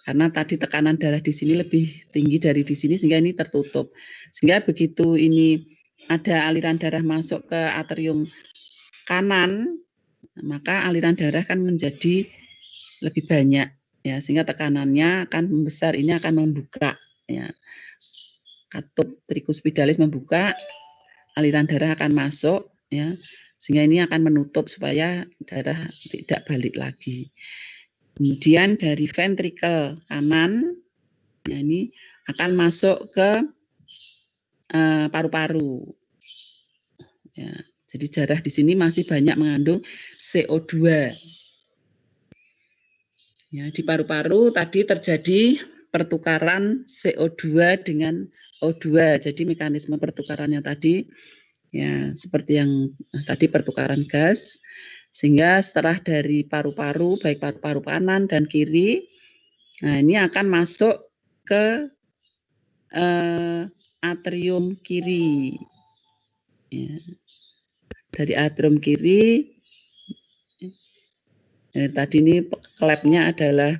karena tadi tekanan darah di sini lebih tinggi dari di sini sehingga ini tertutup. Sehingga begitu ini ada aliran darah masuk ke atrium kanan, maka aliran darah kan menjadi lebih banyak, ya, sehingga tekanannya akan membesar. Ini akan membuka, ya, katup tricuspidalis membuka, aliran darah akan masuk, ya, sehingga ini akan menutup supaya darah tidak balik lagi. Kemudian dari ventrikel kanan, ya, ini akan masuk ke paru-paru, ya. Jadi darah di sini masih banyak mengandung CO2. Ya, di paru-paru tadi terjadi pertukaran CO2 dengan O2. Jadi mekanisme pertukarannya tadi, ya, seperti yang tadi pertukaran gas, sehingga setelah dari paru-paru, baik paru-paru kanan dan kiri, nah ini akan masuk ke atrium kiri, ya. Dari atrium kiri, tadi ini klepnya adalah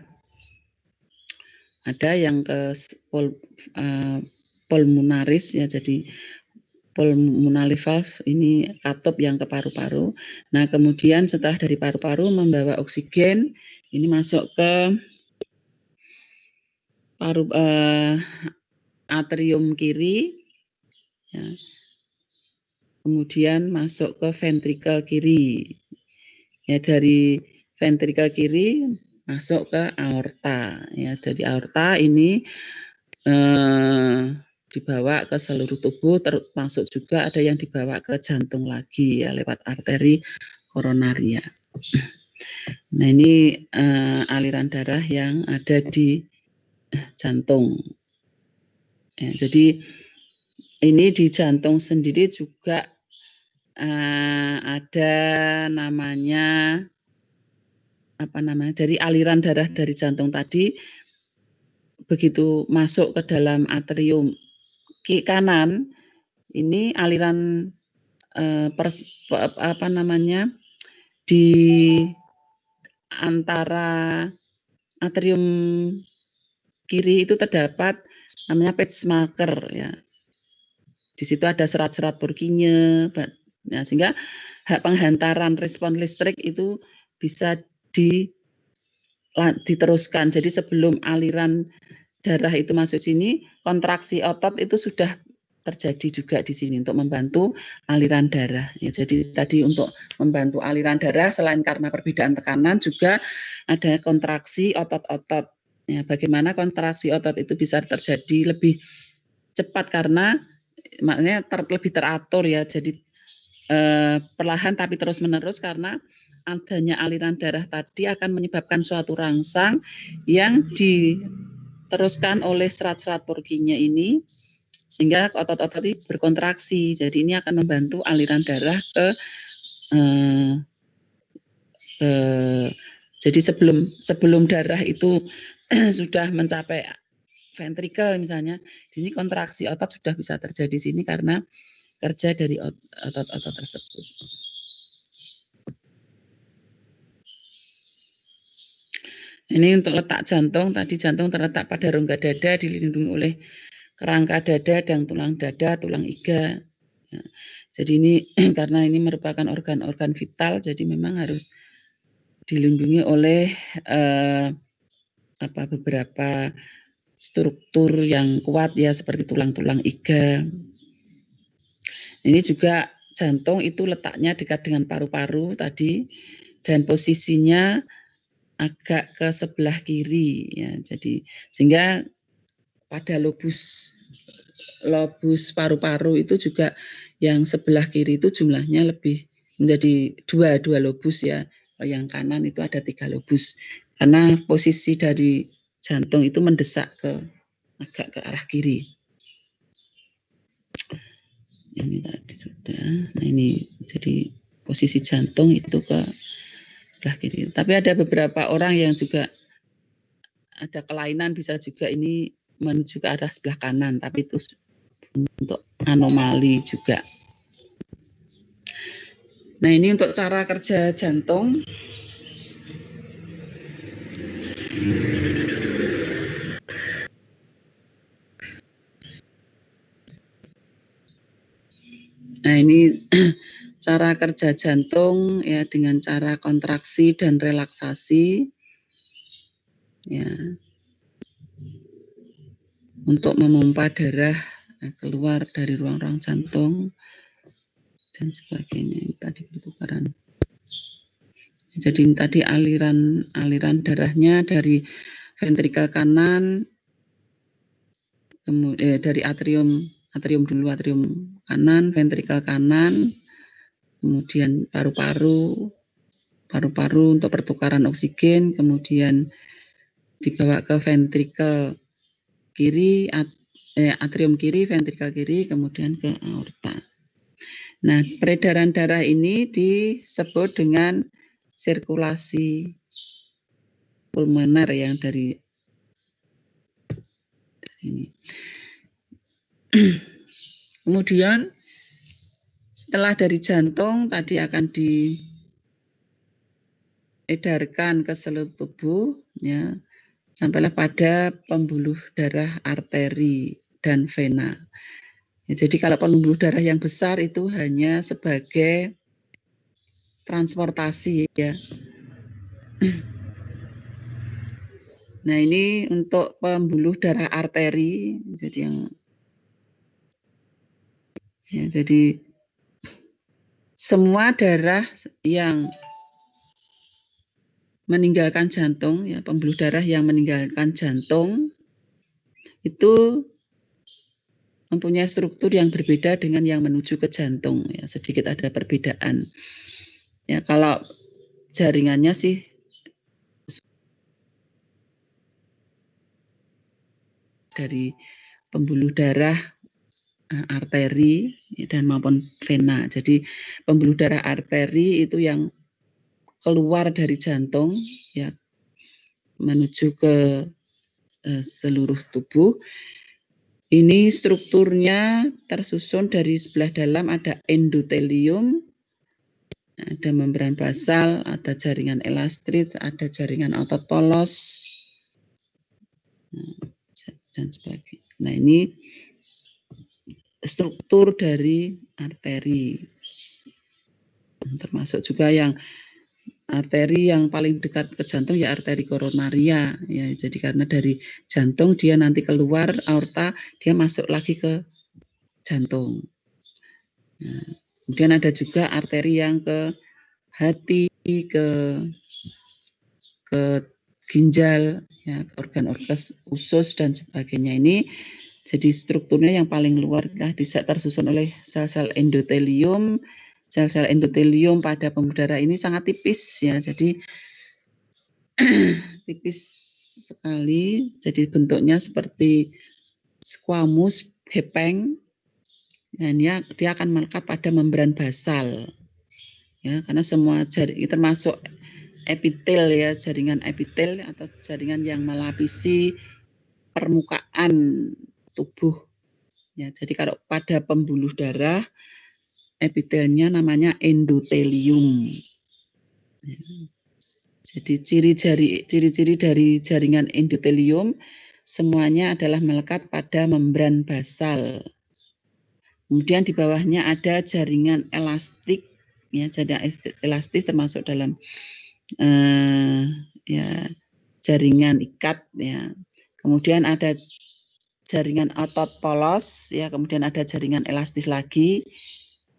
ada yang ke pulmonaris, ya, jadi pulmonary valve ini katup yang ke paru-paru. Nah, kemudian setelah dari paru-paru membawa oksigen ini masuk ke atrium kiri, ya. Kemudian masuk ke ventrikel kiri, ya, dari ventrikel kiri masuk ke aorta, ya. Dari aorta ini dibawa ke seluruh tubuh, termasuk juga ada yang dibawa ke jantung lagi, ya, lewat arteri koronaria. Nah, ini aliran darah yang ada di jantung. Ya, jadi ini di jantung sendiri juga ada namanya dari aliran darah dari jantung tadi begitu masuk ke dalam atrium kanan, ini aliran di antara atrium kiri itu terdapat namanya pacemaker ya. Di situ ada serat-serat Purkinje, ya, sehingga hak penghantaran respon listrik itu bisa diteruskan. Jadi sebelum aliran darah itu masuk sini, kontraksi otot itu sudah terjadi juga di sini untuk membantu aliran darah. Ya, jadi tadi untuk membantu aliran darah selain karena perbedaan tekanan juga ada kontraksi otot-otot. Ya, bagaimana kontraksi otot itu bisa terjadi lebih cepat karena maknanya lebih teratur ya. Jadi perlahan tapi terus-menerus karena adanya aliran darah tadi akan menyebabkan suatu rangsang yang diteruskan oleh serat-serat Purkinje ini sehingga otot-otot ini berkontraksi. Jadi ini akan membantu aliran darah jadi sebelum darah itu sudah mencapai ventrikel misalnya, di sini kontraksi otot sudah bisa terjadi di sini karena kerja dari otot-otot tersebut. Ini untuk letak jantung, tadi jantung terletak pada rongga dada, dilindungi oleh kerangka dada dan tulang dada, tulang iga. Ya. Jadi ini karena ini merupakan organ-organ vital, jadi memang harus dilindungi oleh beberapa struktur yang kuat ya seperti tulang-tulang iga. Ini juga jantung itu letaknya dekat dengan paru-paru tadi dan posisinya agak ke sebelah kiri ya. Jadi sehingga pada lobus paru-paru itu juga yang sebelah kiri itu jumlahnya lebih menjadi dua lobus ya. Yang kanan itu ada 3 lobus karena posisi dari jantung itu mendesak agak ke arah kiri. Ini tadi sudah. Nah ini jadi posisi jantung itu ke sebelah kiri. Tapi ada beberapa orang yang juga ada kelainan bisa juga ini menuju ke arah sebelah kanan, tapi itu untuk anomali juga. Nah ini untuk cara kerja jantung. Nah ini cara kerja jantung ya dengan cara kontraksi dan relaksasi ya untuk memompa darah keluar dari ruang-ruang jantung dan sebagainya. Tadi pertukaran. Jadi tadi aliran darahnya dari ventrikel kanan, kemudian dari atrium kanan, ventrikel kanan, kemudian paru-paru untuk pertukaran oksigen, kemudian dibawa ke ventrikel kiri, atrium kiri, ventrikel kiri, kemudian ke aorta. Nah, peredaran darah ini disebut dengan sirkulasi pulmoner yang dari ini. Kemudian setelah dari jantung tadi akan diedarkan ke seluruh tubuh ya sampailah pada pembuluh darah arteri dan vena. Ya, jadi kalau pembuluh darah yang besar itu hanya sebagai transportasi ya. Nah ini untuk pembuluh darah arteri, jadi semua darah yang meninggalkan jantung, ya pembuluh darah yang meninggalkan jantung itu mempunyai struktur yang berbeda dengan yang menuju ke jantung, ya sedikit ada perbedaan. Ya kalau jaringannya sih dari pembuluh darah arteri dan maupun vena. Jadi pembuluh darah arteri itu yang keluar dari jantung ya menuju ke seluruh tubuh. Ini strukturnya tersusun dari sebelah dalam ada endotelium, ada membran basal, ada jaringan elastris, ada jaringan otot polos, dan sebagainya. Nah, ini struktur dari arteri. Termasuk juga yang arteri yang paling dekat ke jantung ya arteri koronaria ya. Jadi karena dari jantung dia nanti keluar aorta, dia masuk lagi ke jantung. Nah, kemudian ada juga arteri yang ke hati, ke ginjal, ya, ke organ-organ usus dan sebagainya. Ini jadi strukturnya yang paling luar tersusun oleh sel-sel endotelium. Sel-sel endotelium pada pembuluh darah ini sangat tipis ya, jadi tipis sekali. Jadi bentuknya seperti squamous, gepeng. Dan dia akan melekat pada membran basal. Ya, karena semua jaringan termasuk epitel ya, jaringan epitel atau jaringan yang melapisi permukaan tubuh. Ya, jadi kalau pada pembuluh darah epitelnya namanya endotelium. Ya. Jadi ciri-ciri dari jaringan endotelium semuanya adalah melekat pada membran basal. Kemudian di bawahnya ada jaringan elastik, ya, jaringan elastis termasuk dalam ya, jaringan ikat, ya. Kemudian ada jaringan otot polos, ya. Kemudian ada jaringan elastis lagi,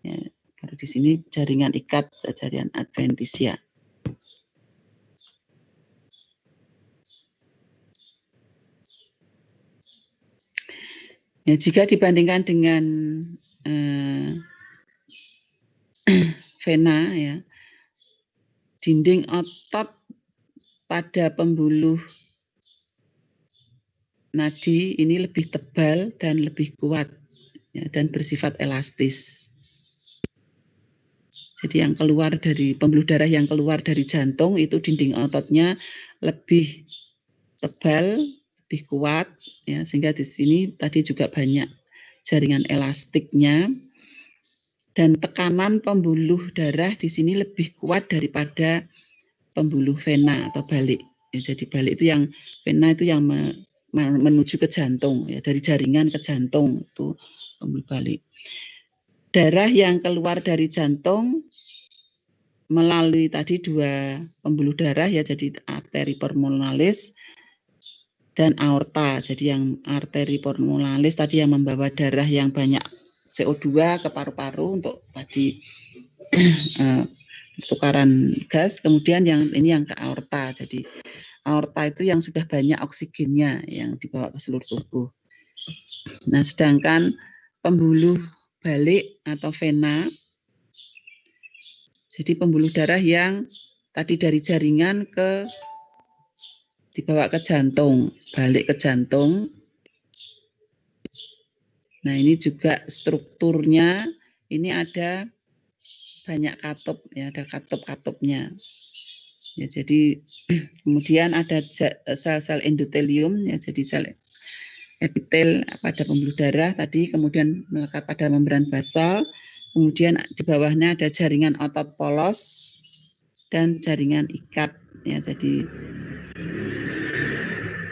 ya. Baru di sini jaringan ikat, jaringan adventisia. Ya, jika dibandingkan dengan vena, ya, dinding otot pada pembuluh nadi ini lebih tebal dan lebih kuat, ya, dan bersifat elastis. Jadi yang keluar dari pembuluh darah yang keluar dari jantung itu dinding ototnya lebih tebal, lebih kuat, ya, sehingga di sini tadi juga banyak jaringan elastiknya. Dan tekanan pembuluh darah di sini lebih kuat daripada pembuluh vena atau balik. Ya, jadi balik itu yang vena itu yang menuju ke jantung, ya, dari jaringan ke jantung itu pembuluh balik. Darah yang keluar dari jantung melalui tadi dua pembuluh darah ya, jadi arteri pulmonalis dan aorta. Jadi yang arteri pulmonalis tadi yang membawa darah yang banyak CO2 ke paru-paru untuk tadi tukaran gas. Kemudian yang ini yang ke aorta. Jadi aorta itu yang sudah banyak oksigennya yang dibawa ke seluruh tubuh. Nah, sedangkan pembuluh balik atau vena, jadi pembuluh darah yang tadi dari jaringan dibawa ke jantung, balik ke jantung. Nah, ini juga strukturnya ini ada banyak katup, ya, ada katup-katupnya. Ya, jadi kemudian ada sel-sel endotelium, ya, jadi sel epitel pada pembuluh darah tadi, kemudian melekat pada membran basal, kemudian di bawahnya ada jaringan otot polos dan jaringan ikat, ya. Jadi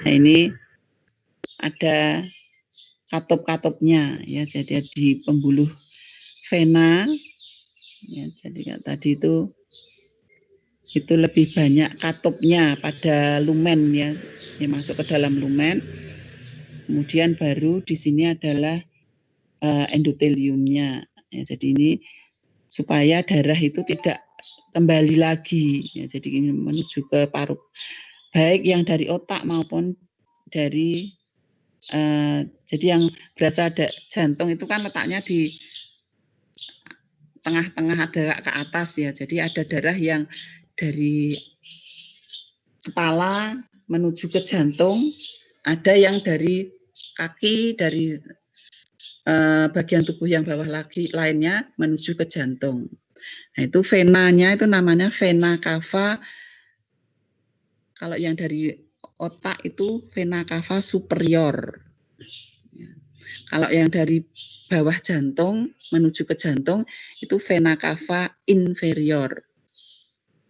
nah ini ada katup-katupnya, ya. Jadi di pembuluh vena, ya, jadi tadi itu lebih banyak katupnya pada lumen, ya, masuk ke dalam lumen. Kemudian baru di sini adalah endoteliumnya. Ya, jadi ini supaya darah itu tidak kembali lagi, ya, jadi ini menuju ke paru, baik yang dari otak maupun dari jadi yang berasal dari jantung itu kan letaknya di tengah-tengah ada ke atas, ya. Jadi ada darah yang dari kepala menuju ke jantung, ada yang dari kaki, dari bagian tubuh yang bawah lagi lainnya menuju ke jantung. Nah, itu venanya itu namanya vena cava. Kalau yang dari otak itu vena cava superior. Kalau yang dari bawah jantung menuju ke jantung itu vena cava inferior.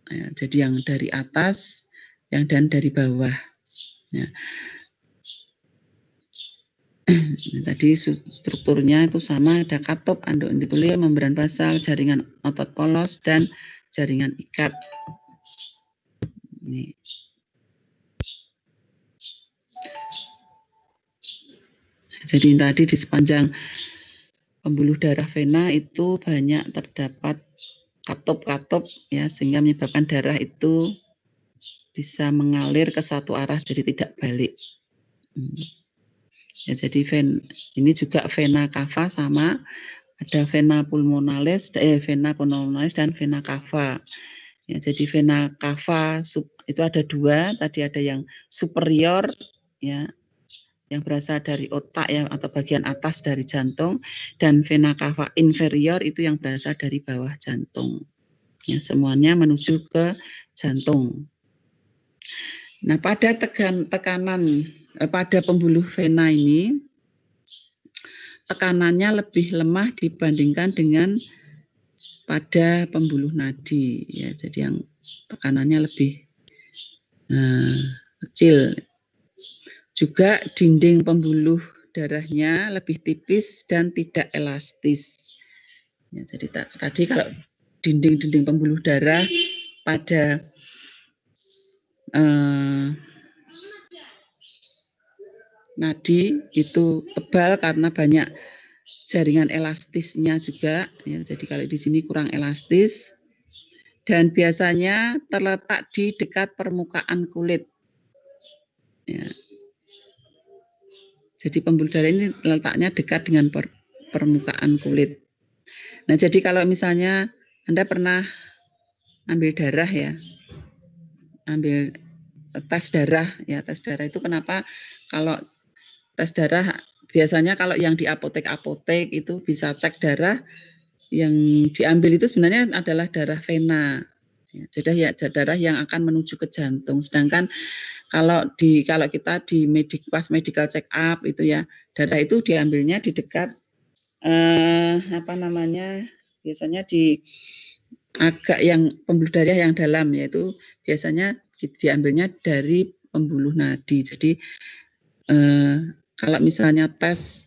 Ya, jadi yang dari atas, yang dan dari bawah. Ya. Tadi strukturnya itu sama, ada katop, anduk endotelium, membran basal, jaringan otot polos, dan jaringan ikat. Ini. Jadi tadi di sepanjang pembuluh darah vena itu banyak terdapat katop-katop ya, sehingga menyebabkan darah itu bisa mengalir ke satu arah, jadi tidak balik. Ya, jadi ini juga vena cava sama, ada vena pulmonalis dan vena cava. Ya, jadi vena cava itu ada dua, tadi ada yang superior ya, yang berasal dari otak ya atau bagian atas dari jantung, dan vena cava inferior itu yang berasal dari bawah jantung. Ya, semuanya menuju ke jantung. Nah, pada tekanan pada pembuluh vena ini tekanannya lebih lemah dibandingkan dengan pada pembuluh nadi ya, jadi yang tekanannya lebih kecil. Juga dinding pembuluh darahnya lebih tipis dan tidak elastis. Ya, jadi tadi kalau dinding pembuluh darah pada nadi itu tebal karena banyak jaringan elastisnya juga. Ya, jadi kalau di sini kurang elastis dan biasanya terletak di dekat permukaan kulit. Ya. Jadi pembuluh darah ini letaknya dekat dengan permukaan kulit. Nah, jadi kalau misalnya Anda pernah ambil darah ya, ambil tes darah ya, tes darah itu kenapa kalau tes darah biasanya kalau yang di apotek itu bisa cek darah yang diambil itu sebenarnya adalah darah vena. Ya, jadi ya darah yang akan menuju ke jantung. Sedangkan kalau kita di pas medical check up itu ya, darah itu diambilnya di dekat biasanya di agak yang pembuluh darah yang dalam, yaitu biasanya diambilnya dari pembuluh nadi. Jadi kalau misalnya tes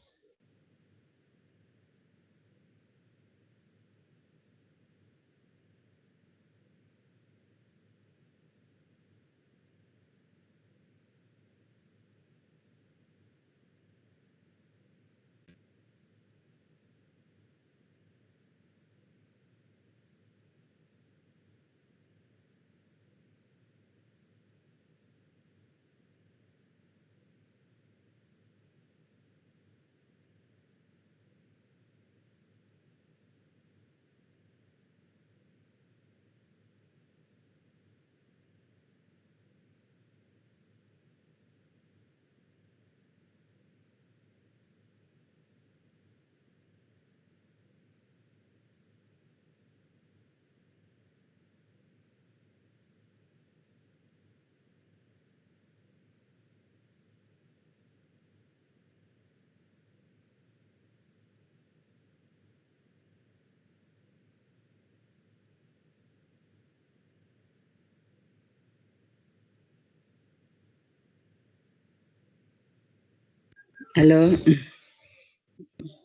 halo,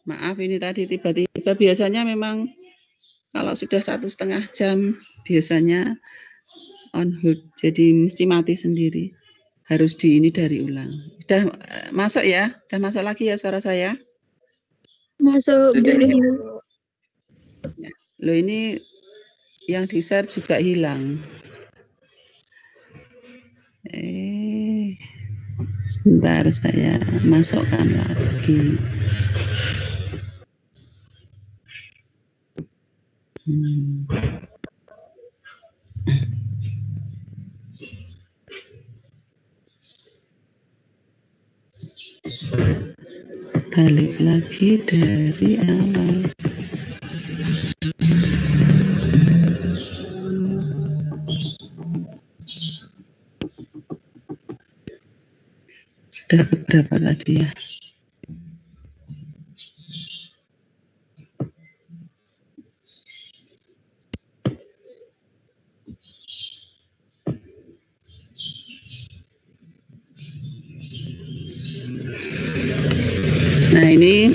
maaf ini tadi tiba-tiba, biasanya memang kalau sudah 1,5 jam biasanya on hold, jadi mesti mati sendiri. Harus ini dari ulang. Sudah masuk ya? Sudah masuk lagi ya suara saya? Masuk. Sudah ya. Loh, ini yang di-share juga hilang. Sebentar saya masukkan lagi. balik lagi dari awal. Sudah keberapa tadi ya? Nah, ini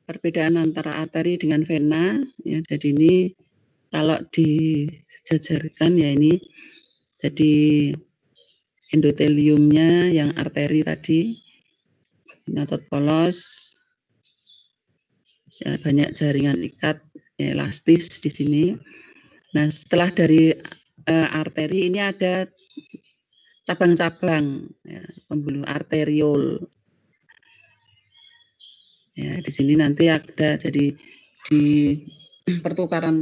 perbedaan antara arteri dengan vena ya. Jadi ini kalau dijajarkan ya, ini jadi endoteliumnya yang arteri tadi, ini otot polos, banyak jaringan ikat elastis di sini. Nah, setelah dari arteri ini ada cabang-cabang ya, pembuluh arteriol. Ya, di sini nanti ada, jadi di pertukaran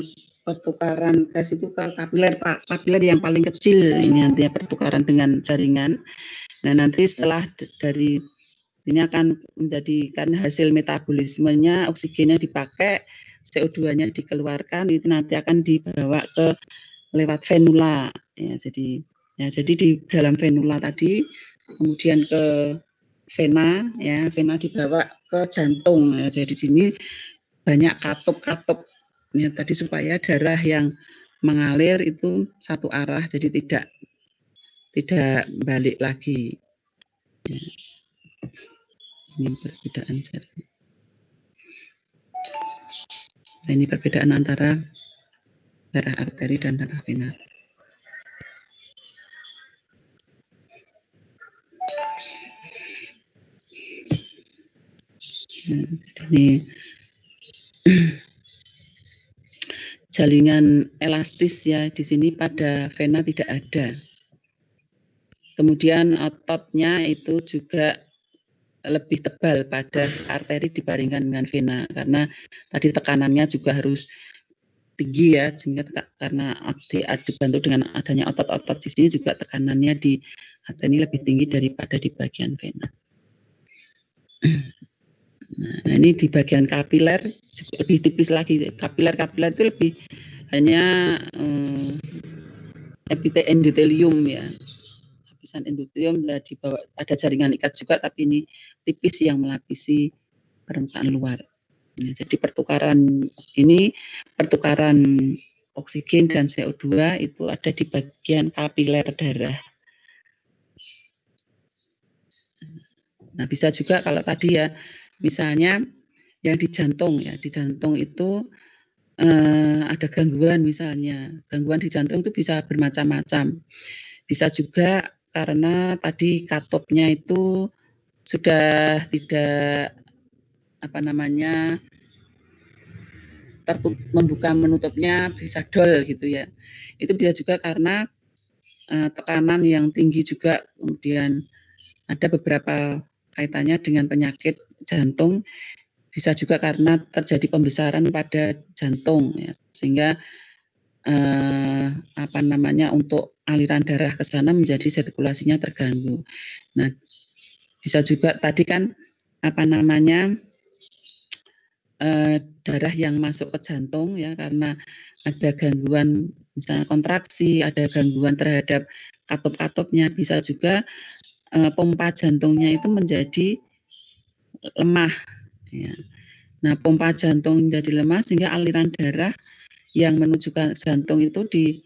gas itu ke kapiler yang paling kecil ini nanti ya, pertukaran dengan jaringan. Nah, nanti setelah dari ini akan menjadikan hasil metabolismenya, oksigennya dipakai, CO2-nya dikeluarkan, itu nanti akan dibawa ke lewat venula ya. Jadi di dalam venula tadi kemudian ke vena ya, vena dibawa ke jantung ya. Jadi di sini banyak katup-katup ya tadi supaya darah yang mengalir itu satu arah, jadi tidak balik lagi ya. Ini perbedaan jaringan. Nah, ini perbedaan antara darah arteri dan darah vena. Nah, ini jaringan elastis ya, di sini pada vena tidak ada. Kemudian ototnya itu juga lebih tebal pada arteri dibandingkan dengan vena, karena tadi tekanannya juga harus tinggi ya, sehingga karena dibantu dengan adanya otot-otot di sini juga tekanannya di arteri lebih tinggi daripada di bagian vena. Nah, ini di bagian kapiler lebih tipis lagi. Kapiler itu lebih hanya endotelium ya. Lapisan endotelium di bawah ada jaringan ikat juga, tapi ini tipis yang melapisi permukaan luar. Nah, jadi pertukaran oksigen dan CO2 itu ada di bagian kapiler darah. Nah, bisa juga kalau tadi ya, misalnya yang di jantung ya, di jantung itu ada gangguan misalnya. Gangguan di jantung itu bisa bermacam-macam. Bisa juga karena tadi katopnya itu sudah tidak membuka menutupnya bisa dol gitu ya. Itu bisa juga karena tekanan yang tinggi juga, kemudian ada beberapa kaitannya dengan penyakit jantung. Bisa juga karena terjadi pembesaran pada jantung ya, sehingga untuk aliran darah ke sana menjadi sirkulasinya terganggu. Nah, bisa juga tadi kan darah yang masuk ke jantung ya, karena ada gangguan misalnya kontraksi, ada gangguan terhadap katup-katupnya, bisa juga pompa jantungnya itu menjadi lemah ya. Nah, pompa jantung menjadi lemah sehingga aliran darah yang menuju ke jantung itu di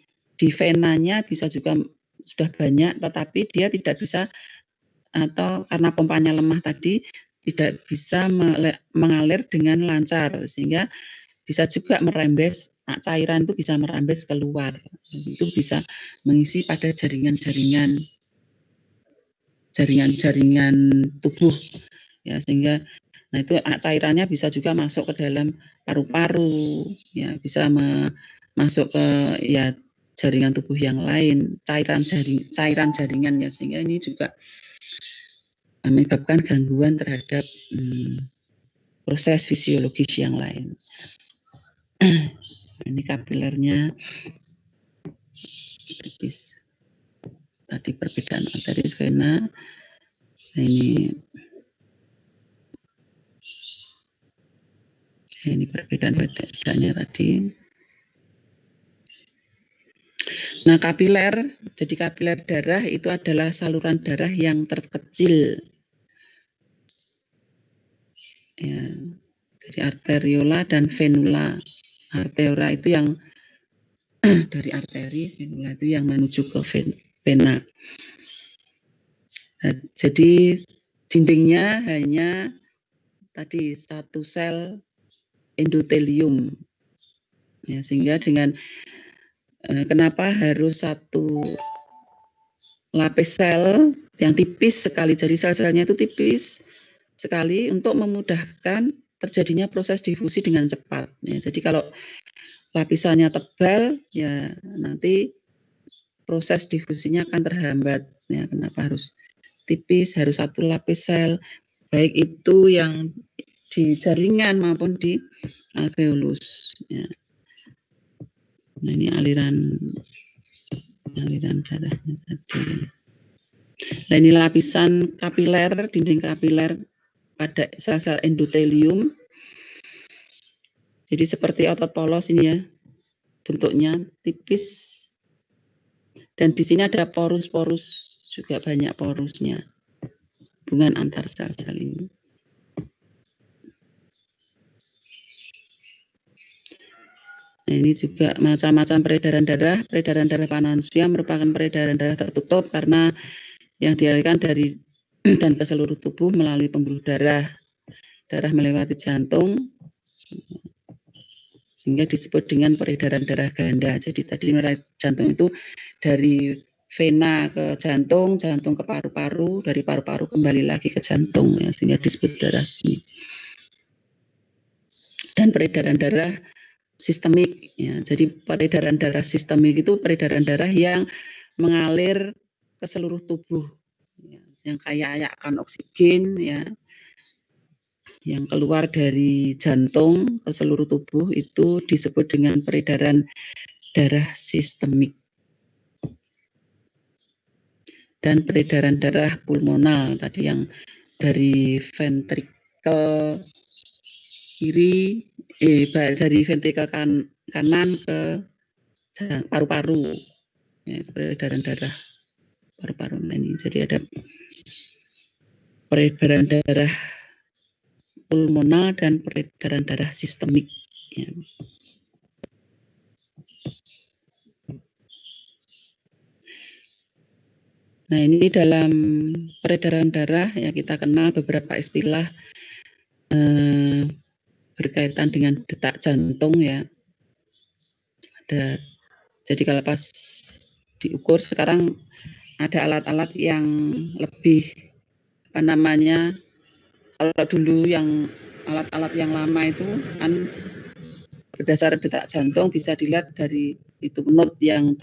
venanya bisa juga sudah banyak, tetapi dia tidak bisa, atau karena pompanya lemah tadi tidak bisa mengalir dengan lancar, sehingga bisa juga merembes, cairan itu bisa merembes keluar. Itu bisa mengisi pada jaringan-jaringan tubuh ya, sehingga nah itu cairannya bisa juga masuk ke dalam paru-paru ya, bisa masuk ke ya jaringan tubuh yang lain, cairan jaringan ya, sehingga ini juga menyebabkan gangguan terhadap proses fisiologis yang lain. Ini kapilernya tipis. Tadi perbedaan arteri vena. Nah, ini perbedaan-perbedaannya tadi. Nah, kapiler, jadi kapiler darah itu adalah saluran darah yang terkecil. Ya, jadi arteriola dan venula. Arteriola itu yang dari arteri, venula itu yang menuju ke vena. Nah, jadi dindingnya hanya tadi satu sel endotelium. Ya, sehingga dengan kenapa harus satu lapis sel yang tipis sekali, jadi sel-selnya itu tipis sekali untuk memudahkan terjadinya proses difusi dengan cepat. Ya, jadi kalau lapisannya tebal, ya nanti proses difusinya akan terhambat. Ya, kenapa harus tipis, harus satu lapis sel, baik itu yang di jaringan maupun di alveolus. Ya. Nah, ini aliran darahnya tadi. Nah, ini lapisan kapiler, dinding kapiler pada sel-sel endotelium. Jadi seperti otot polos ini ya, bentuknya tipis. Dan di sini ada porus-porus, juga banyak porusnya. Hubungan antar sel-sel ini. Nah, ini juga macam-macam peredaran darah. Peredaran darah pada manusia merupakan peredaran darah tertutup karena yang dialirkan dari dan ke seluruh tubuh melalui pembuluh darah. Darah melewati jantung, sehingga disebut dengan peredaran darah ganda. Jadi tadi jantung itu dari vena ke jantung, jantung ke paru-paru, dari paru-paru kembali lagi ke jantung, ya, sehingga disebut darah ini. Dan peredaran darah sistemik, ya. Jadi peredaran darah sistemik itu peredaran darah yang mengalir ke seluruh tubuh, ya, yang kayakkan oksigen, ya, yang keluar dari jantung ke seluruh tubuh itu disebut dengan peredaran darah sistemik. Dan peredaran darah pulmonal tadi yang dari ventrikel kiri, dari ventrikel kanan ke paru-paru, ya, peredaran darah paru-paru ini. Jadi ada peredaran darah pulmonal dan peredaran darah sistemik. Ya. Nah, ini dalam peredaran darah ya kita kenal beberapa istilah berkaitan dengan detak jantung, ya. Ada, jadi kalau pas diukur sekarang ada alat-alat yang lebih kalau dulu yang alat-alat yang lama itu kan berdasar detak jantung bisa dilihat dari itu note yang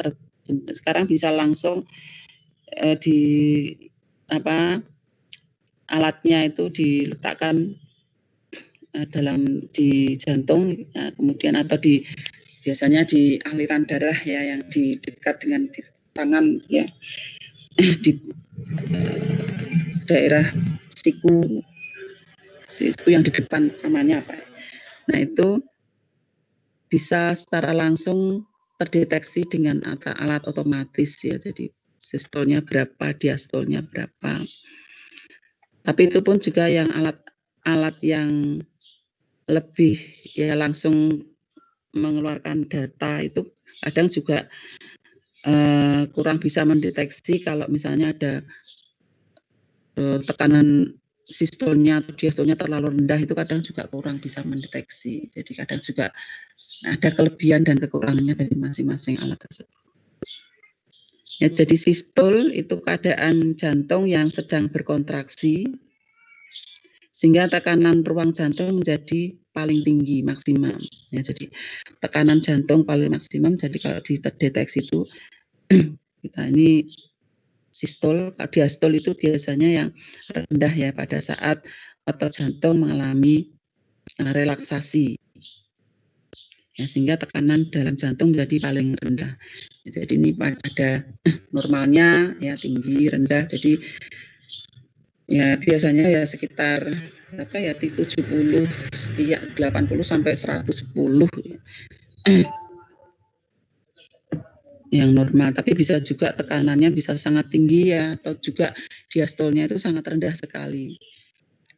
sekarang bisa langsung alatnya itu diletakkan di jantung, ya, kemudian atau biasanya di aliran darah, ya, yang di dekat dengan di tangan, ya, di daerah siku yang di depan, namanya apa? Nah, itu bisa secara langsung terdeteksi dengan alat otomatis, ya. Jadi sistolnya berapa, diastolnya berapa. Tapi itu pun juga yang alat yang lebih, ya, langsung mengeluarkan data itu kadang juga kurang bisa mendeteksi kalau misalnya ada tekanan sistolnya atau diastolnya terlalu rendah, itu kadang juga kurang bisa mendeteksi. Jadi kadang juga ada kelebihan dan kekurangannya dari masing-masing alat tersebut. Ya, jadi sistol itu keadaan jantung yang sedang berkontraksi sehingga tekanan ruang jantung menjadi paling tinggi, maksimum. Ya, jadi tekanan jantung paling maksimum. Jadi kalau dideteksi itu kita ini sistol, diastol itu biasanya yang rendah, ya, pada saat otot jantung mengalami relaksasi, ya, sehingga tekanan dalam jantung menjadi paling rendah. Jadi ini ada normalnya, ya, tinggi, rendah. Jadi Ya biasanya ya sekitar berapa ya 70 sekian 80 sampai 110 yang normal, tapi bisa juga tekanannya bisa sangat tinggi ya, atau juga diastolnya itu sangat rendah sekali.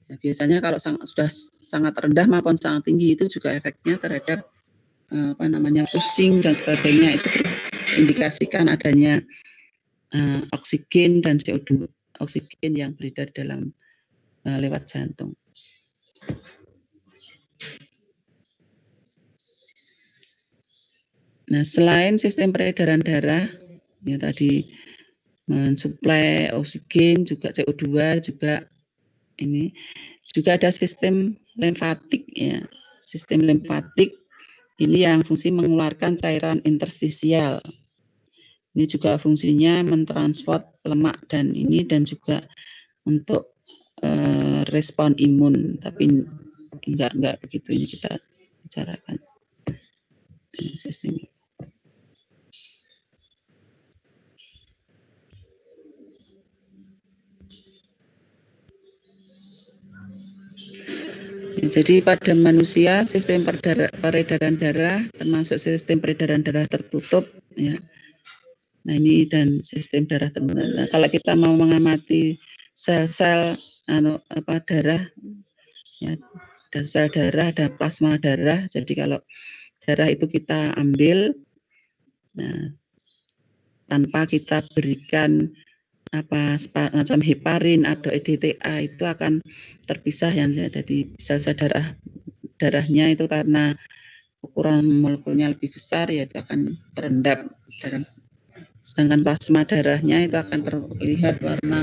Ya, biasanya kalau sudah sangat rendah maupun sangat tinggi itu juga efeknya terhadap pusing dan sebagainya, itu indikasikan adanya oksigen dan CO2 oksigen yang beredar dalam lewat jantung. Nah, selain sistem peredaran darah, ya tadi mensuplai oksigen, juga CO2, juga ini juga ada sistem limfatik ya. Sistem limfatik ini yang fungsi mengeluarkan cairan interstisial. Ini juga fungsinya mentransport lemak dan juga untuk respon imun, tapi enggak begitu ini kita bicarakan sistem. Jadi pada manusia sistem peredaran darah termasuk sistem peredaran darah tertutup ya. Nah ini dan sistem darah terbuka. Nah, kalau kita mau mengamati sel-sel darah ya, dan sel darah dan plasma darah. Jadi kalau darah itu kita ambil, nah, tanpa kita berikan macam heparin atau EDTA itu akan terpisah yang jadi sel-sel darahnya itu karena ukuran molekulnya lebih besar ya itu akan terendap dalam, sedangkan plasma darahnya itu akan terlihat warna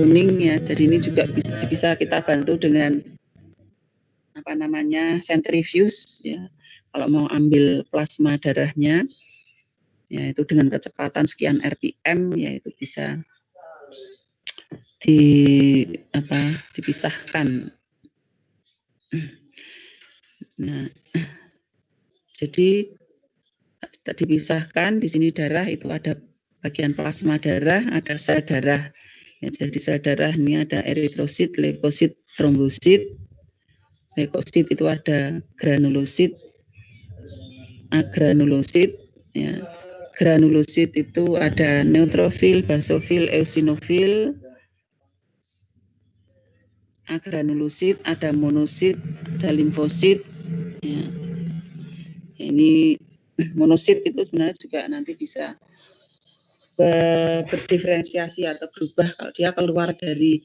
kuning ya. Jadi ini juga bisa kita bantu dengan sentrifuge ya. Kalau mau ambil plasma darahnya ya itu dengan kecepatan sekian RPM ya itu bisa dipisahkan. Nah, jadi dipisahkan di sini darah itu ada bagian plasma darah, ada sel darah. Ya, jadi sel darah ini ada eritrosit, leukosit, trombosit. Leukosit itu ada granulosit, agranulosit. Ya. Granulosit itu ada neutrofil, basofil, eosinofil. Agranulosit ada monosit, ada limfosit. Ya. Ini monosit itu sebenarnya juga nanti bisa berdiferensiasi atau berubah kalau dia keluar dari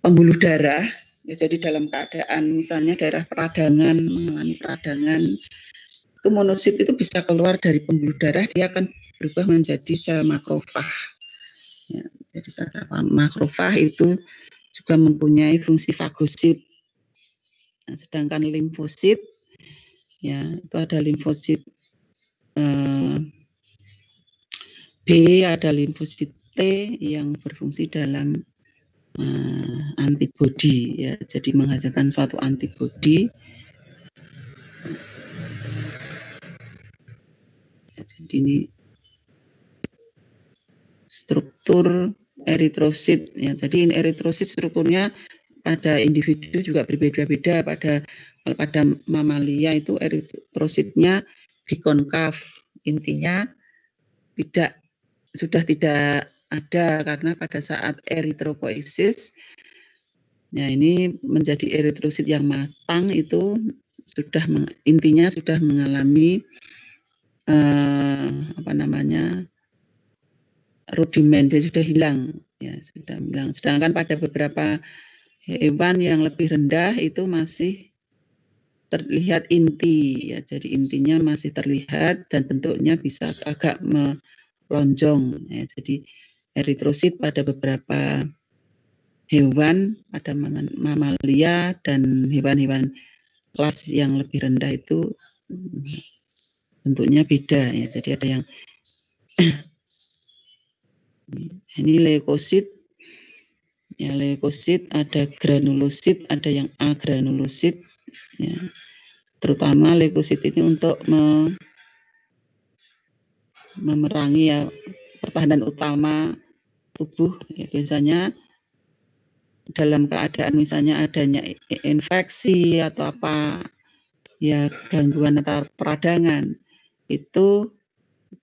pembuluh darah. Ya, jadi dalam keadaan misalnya daerah peradangan, mengalami peradangan, itu monosit itu bisa keluar dari pembuluh darah, dia akan berubah menjadi sel makrofag. Ya, jadi sel makrofag itu juga mempunyai fungsi fagosit. Nah, sedangkan limfosit, ya itu ada limfosit B, ada limfosit T yang berfungsi dalam antibodi, ya, jadi menghasilkan suatu antibodi. Ya, jadi ini struktur eritrosit, ya. Jadi ini eritrosit strukturnya pada individu juga berbeda-beda. Pada mamalia itu eritrositnya bikonkav, intinya sudah tidak ada karena pada saat eritropoiesis, ya ini menjadi eritrosit yang matang itu intinya sudah mengalami rudimen, dia sudah hilang ya, sudah hilang. Sedangkan pada beberapa hewan yang lebih rendah itu masih terlihat inti ya, jadi intinya masih terlihat dan bentuknya bisa agak melonjong ya. Jadi eritrosit pada beberapa hewan, pada mamalia dan hewan-hewan kelas yang lebih rendah itu bentuknya beda ya. Jadi ada yang ini leukosit, ya leukosit, ada granulosit, ada yang agranulosit, ya. Terutama leukosit ini untuk memerangi ya pertahanan utama tubuh. Ya, biasanya dalam keadaan misalnya adanya infeksi atau apa ya gangguan antar peradangan, itu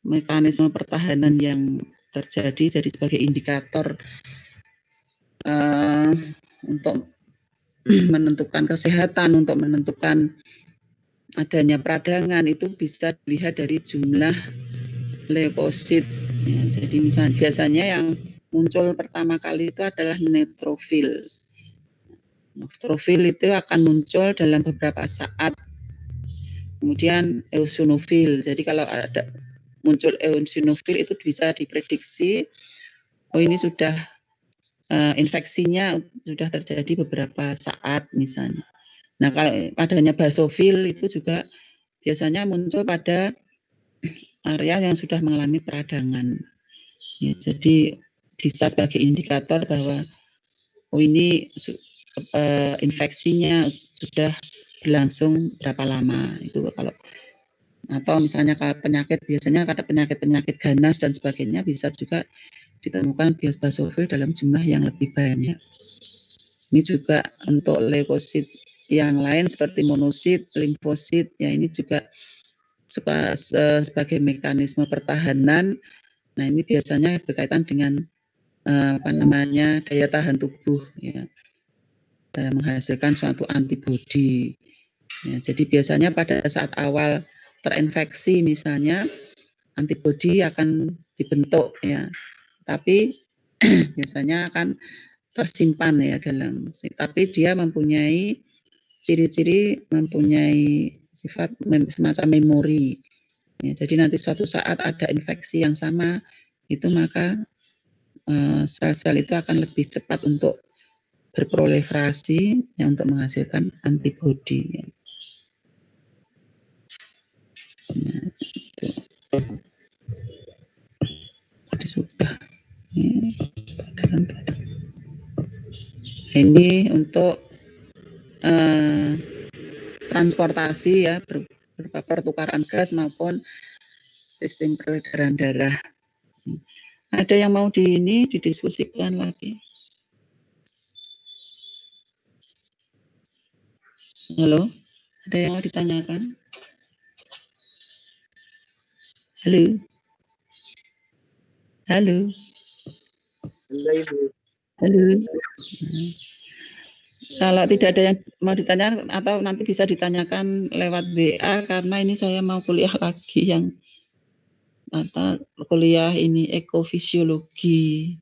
mekanisme pertahanan yang terjadi jadi sebagai indikator untuk menentukan kesehatan, untuk menentukan adanya peradangan itu bisa dilihat dari jumlah leukosit. Ya, jadi misalnya biasanya yang muncul pertama kali itu adalah neutrofil. Neutrofil itu akan muncul dalam beberapa saat. Kemudian eosinofil. Jadi kalau ada muncul eosinofil itu bisa diprediksi, oh ini sudah infeksinya sudah terjadi beberapa saat misalnya. Nah kalau adanya basofil itu juga biasanya muncul pada area yang sudah mengalami peradangan. Ya, jadi bisa sebagai indikator bahwa oh ini infeksinya sudah berlangsung berapa lama itu kalau atau misalnya kalau penyakit biasanya ada penyakit ganas dan sebagainya bisa juga ditemukan basofil dalam jumlah yang lebih banyak. Ini juga untuk leukosit yang lain seperti monosit, limfosit ya ini juga suka sebagai mekanisme pertahanan. Nah ini biasanya berkaitan dengan apa namanya daya tahan tubuh ya dalam menghasilkan suatu antibodi. Ya, jadi biasanya pada saat awal terinfeksi misalnya antibodi akan dibentuk ya, tapi biasanya akan tersimpan ya dalam, tapi dia mempunyai ciri-ciri, mempunyai sifat semacam memori. Ya, jadi nanti suatu saat ada infeksi yang sama itu maka sel-sel itu akan lebih cepat untuk berproliferasi ya, untuk menghasilkan antibodi. Ya. Nah, itu. Jadi sudah. Ini untuk transportasi ya berupa pertukaran gas maupun sistem peredaran darah. Ada yang mau didiskusikan lagi? Halo, ada yang mau ditanyakan? Halo, halo, halo. Kalau tidak ada yang mau ditanyakan atau nanti bisa ditanyakan lewat WA karena ini saya mau kuliah lagi yang kuliah ini ekofisiologi.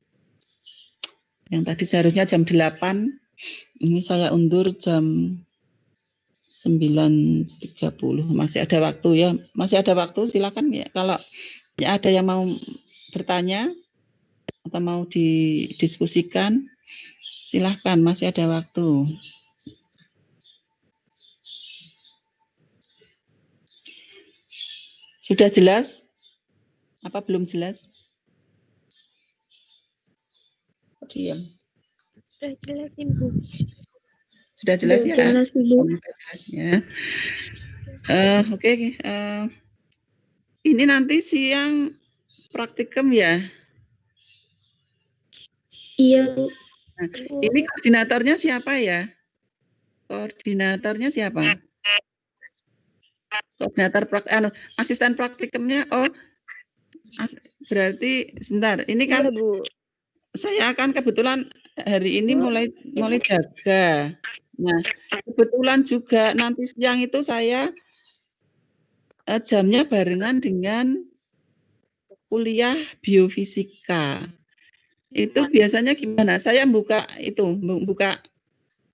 Yang tadi seharusnya jam 8, ini saya undur jam 9.30. Masih ada waktu ya, masih ada waktu silakan ya. Kalau ya ada yang mau bertanya atau mau didiskusikan, silahkan masih ada waktu. Sudah jelas? Apa belum jelas? Diam. Sudah jelas, Ibu. Sudah jelas ya? Jelas, Ibu. Sudah jelas ya. Oke. Ini nanti siang praktikum ya? Iya, Bu. Nah, ini koordinatornya siapa ya? Koordinatornya siapa? Koordinator asisten praktikumnya. Oh, berarti sebentar. Ini kan Bu. saya akan kebetulan hari ini mulai jaga. Nah, kebetulan juga nanti siang itu saya jamnya barengan dengan kuliah biofisika. Itu biasanya gimana? Saya buka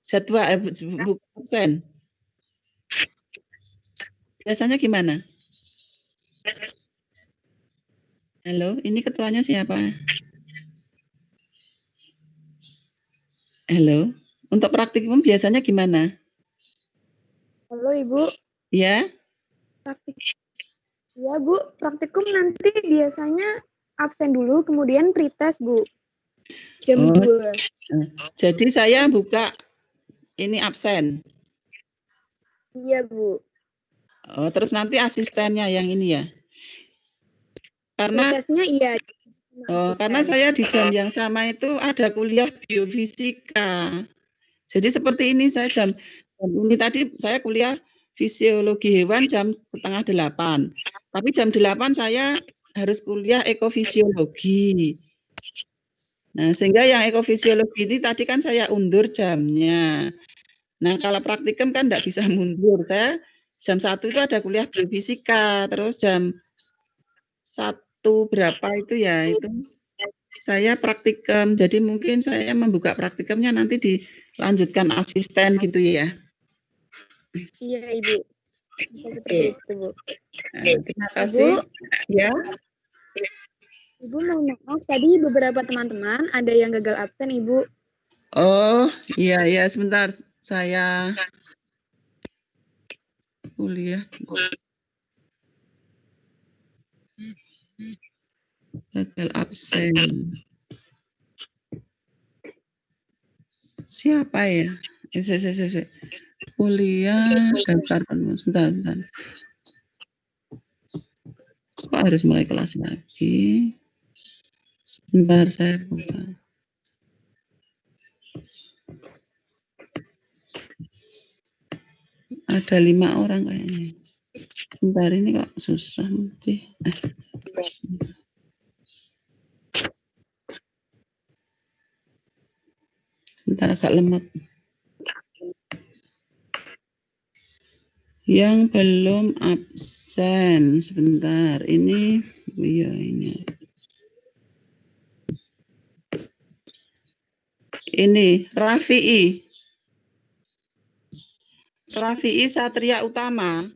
jadwal, buka absen. Biasanya gimana? Halo, ini ketuanya siapa? Halo, untuk praktikum biasanya gimana? Halo, Ibu. Ya? Ya, Bu. Praktikum nanti biasanya absen dulu, kemudian pretest, Bu. Jam 2. Jadi saya buka ini absen. Iya, Bu. Oh, terus nanti asistennya yang ini ya? Karena pretestnya iya. Oh, karena saya di jam yang sama itu ada kuliah biofisika. Jadi seperti ini saya jam ini tadi saya kuliah fisiologi hewan jam 7:30. Tapi jam 8 saya harus kuliah ekofisiologi. Nah, sehingga yang ekofisiologi ini tadi kan saya undur jamnya. Nah, kalau praktikum kan enggak bisa mundur. Saya jam 1 itu ada kuliah biofisika, terus jam 1 berapa itu ya, itu saya praktikum. Jadi mungkin saya membuka praktikumnya nanti dilanjutkan asisten gitu ya. Iya, Ibu. Seperti itu, Bu. Nah, terima kasih. Ya. Ibu mau maaf, tadi beberapa teman-teman ada yang gagal absen, Ibu. Oh, iya, ya, sebentar. Saya kuliah. Gagal absen. Siapa ya? Kuliah daftar penuh. Sebentar. Kok harus mulai kelas lagi? Sebentar saya buka. Ada 5 orang kayaknya. Sebentar ini kok susah nanti. Sebentar agak lemot. Yang belum absen, sebentar. Ini, iya ini. Ini Rafi'i. Rafi'i Satria Utama.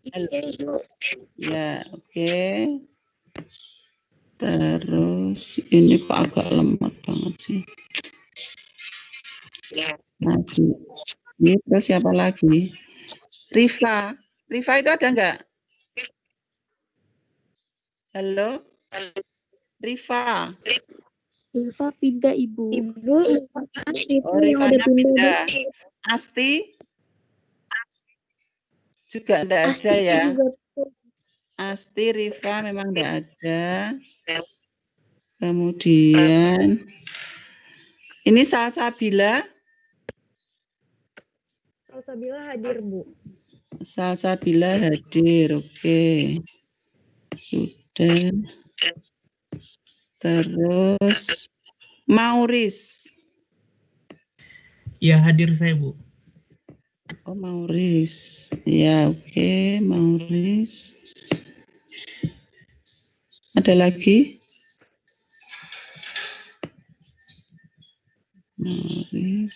Iya, Ibu. Ya, oke. Terus ini kok agak lemot banget sih. Lagi. Ini terus siapa lagi? Rifa. Rifa itu ada enggak? Halo? Rifa. Rifa pindah, Ibu. Ibu, Oh, Rifanya pindah. Asti? Juga enggak ada ya? Asti, Rifa memang enggak ada. Kemudian ini Salsabila. Salsabila hadir, Bu. Salsabila hadir, oke. Sudah. Terus Mauris. Ya, hadir saya, Bu. Oh, Mauris. Ya, oke, Mauris. Ada lagi? Mauris.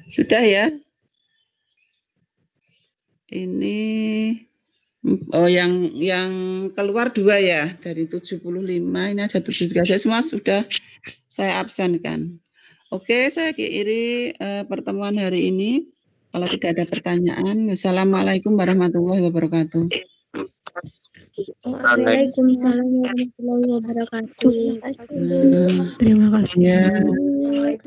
Sudah ya? Ini yang keluar 2 ya dari 75, ini aja 73. Saya semua sudah saya absenkan. Oke, saya akhiri pertemuan hari ini. Kalau tidak ada pertanyaan, wassalamualaikum warahmatullahi wabarakatuh. Waalaikumsalam warahmatullahi wabarakatuh. Terima kasih. Ya.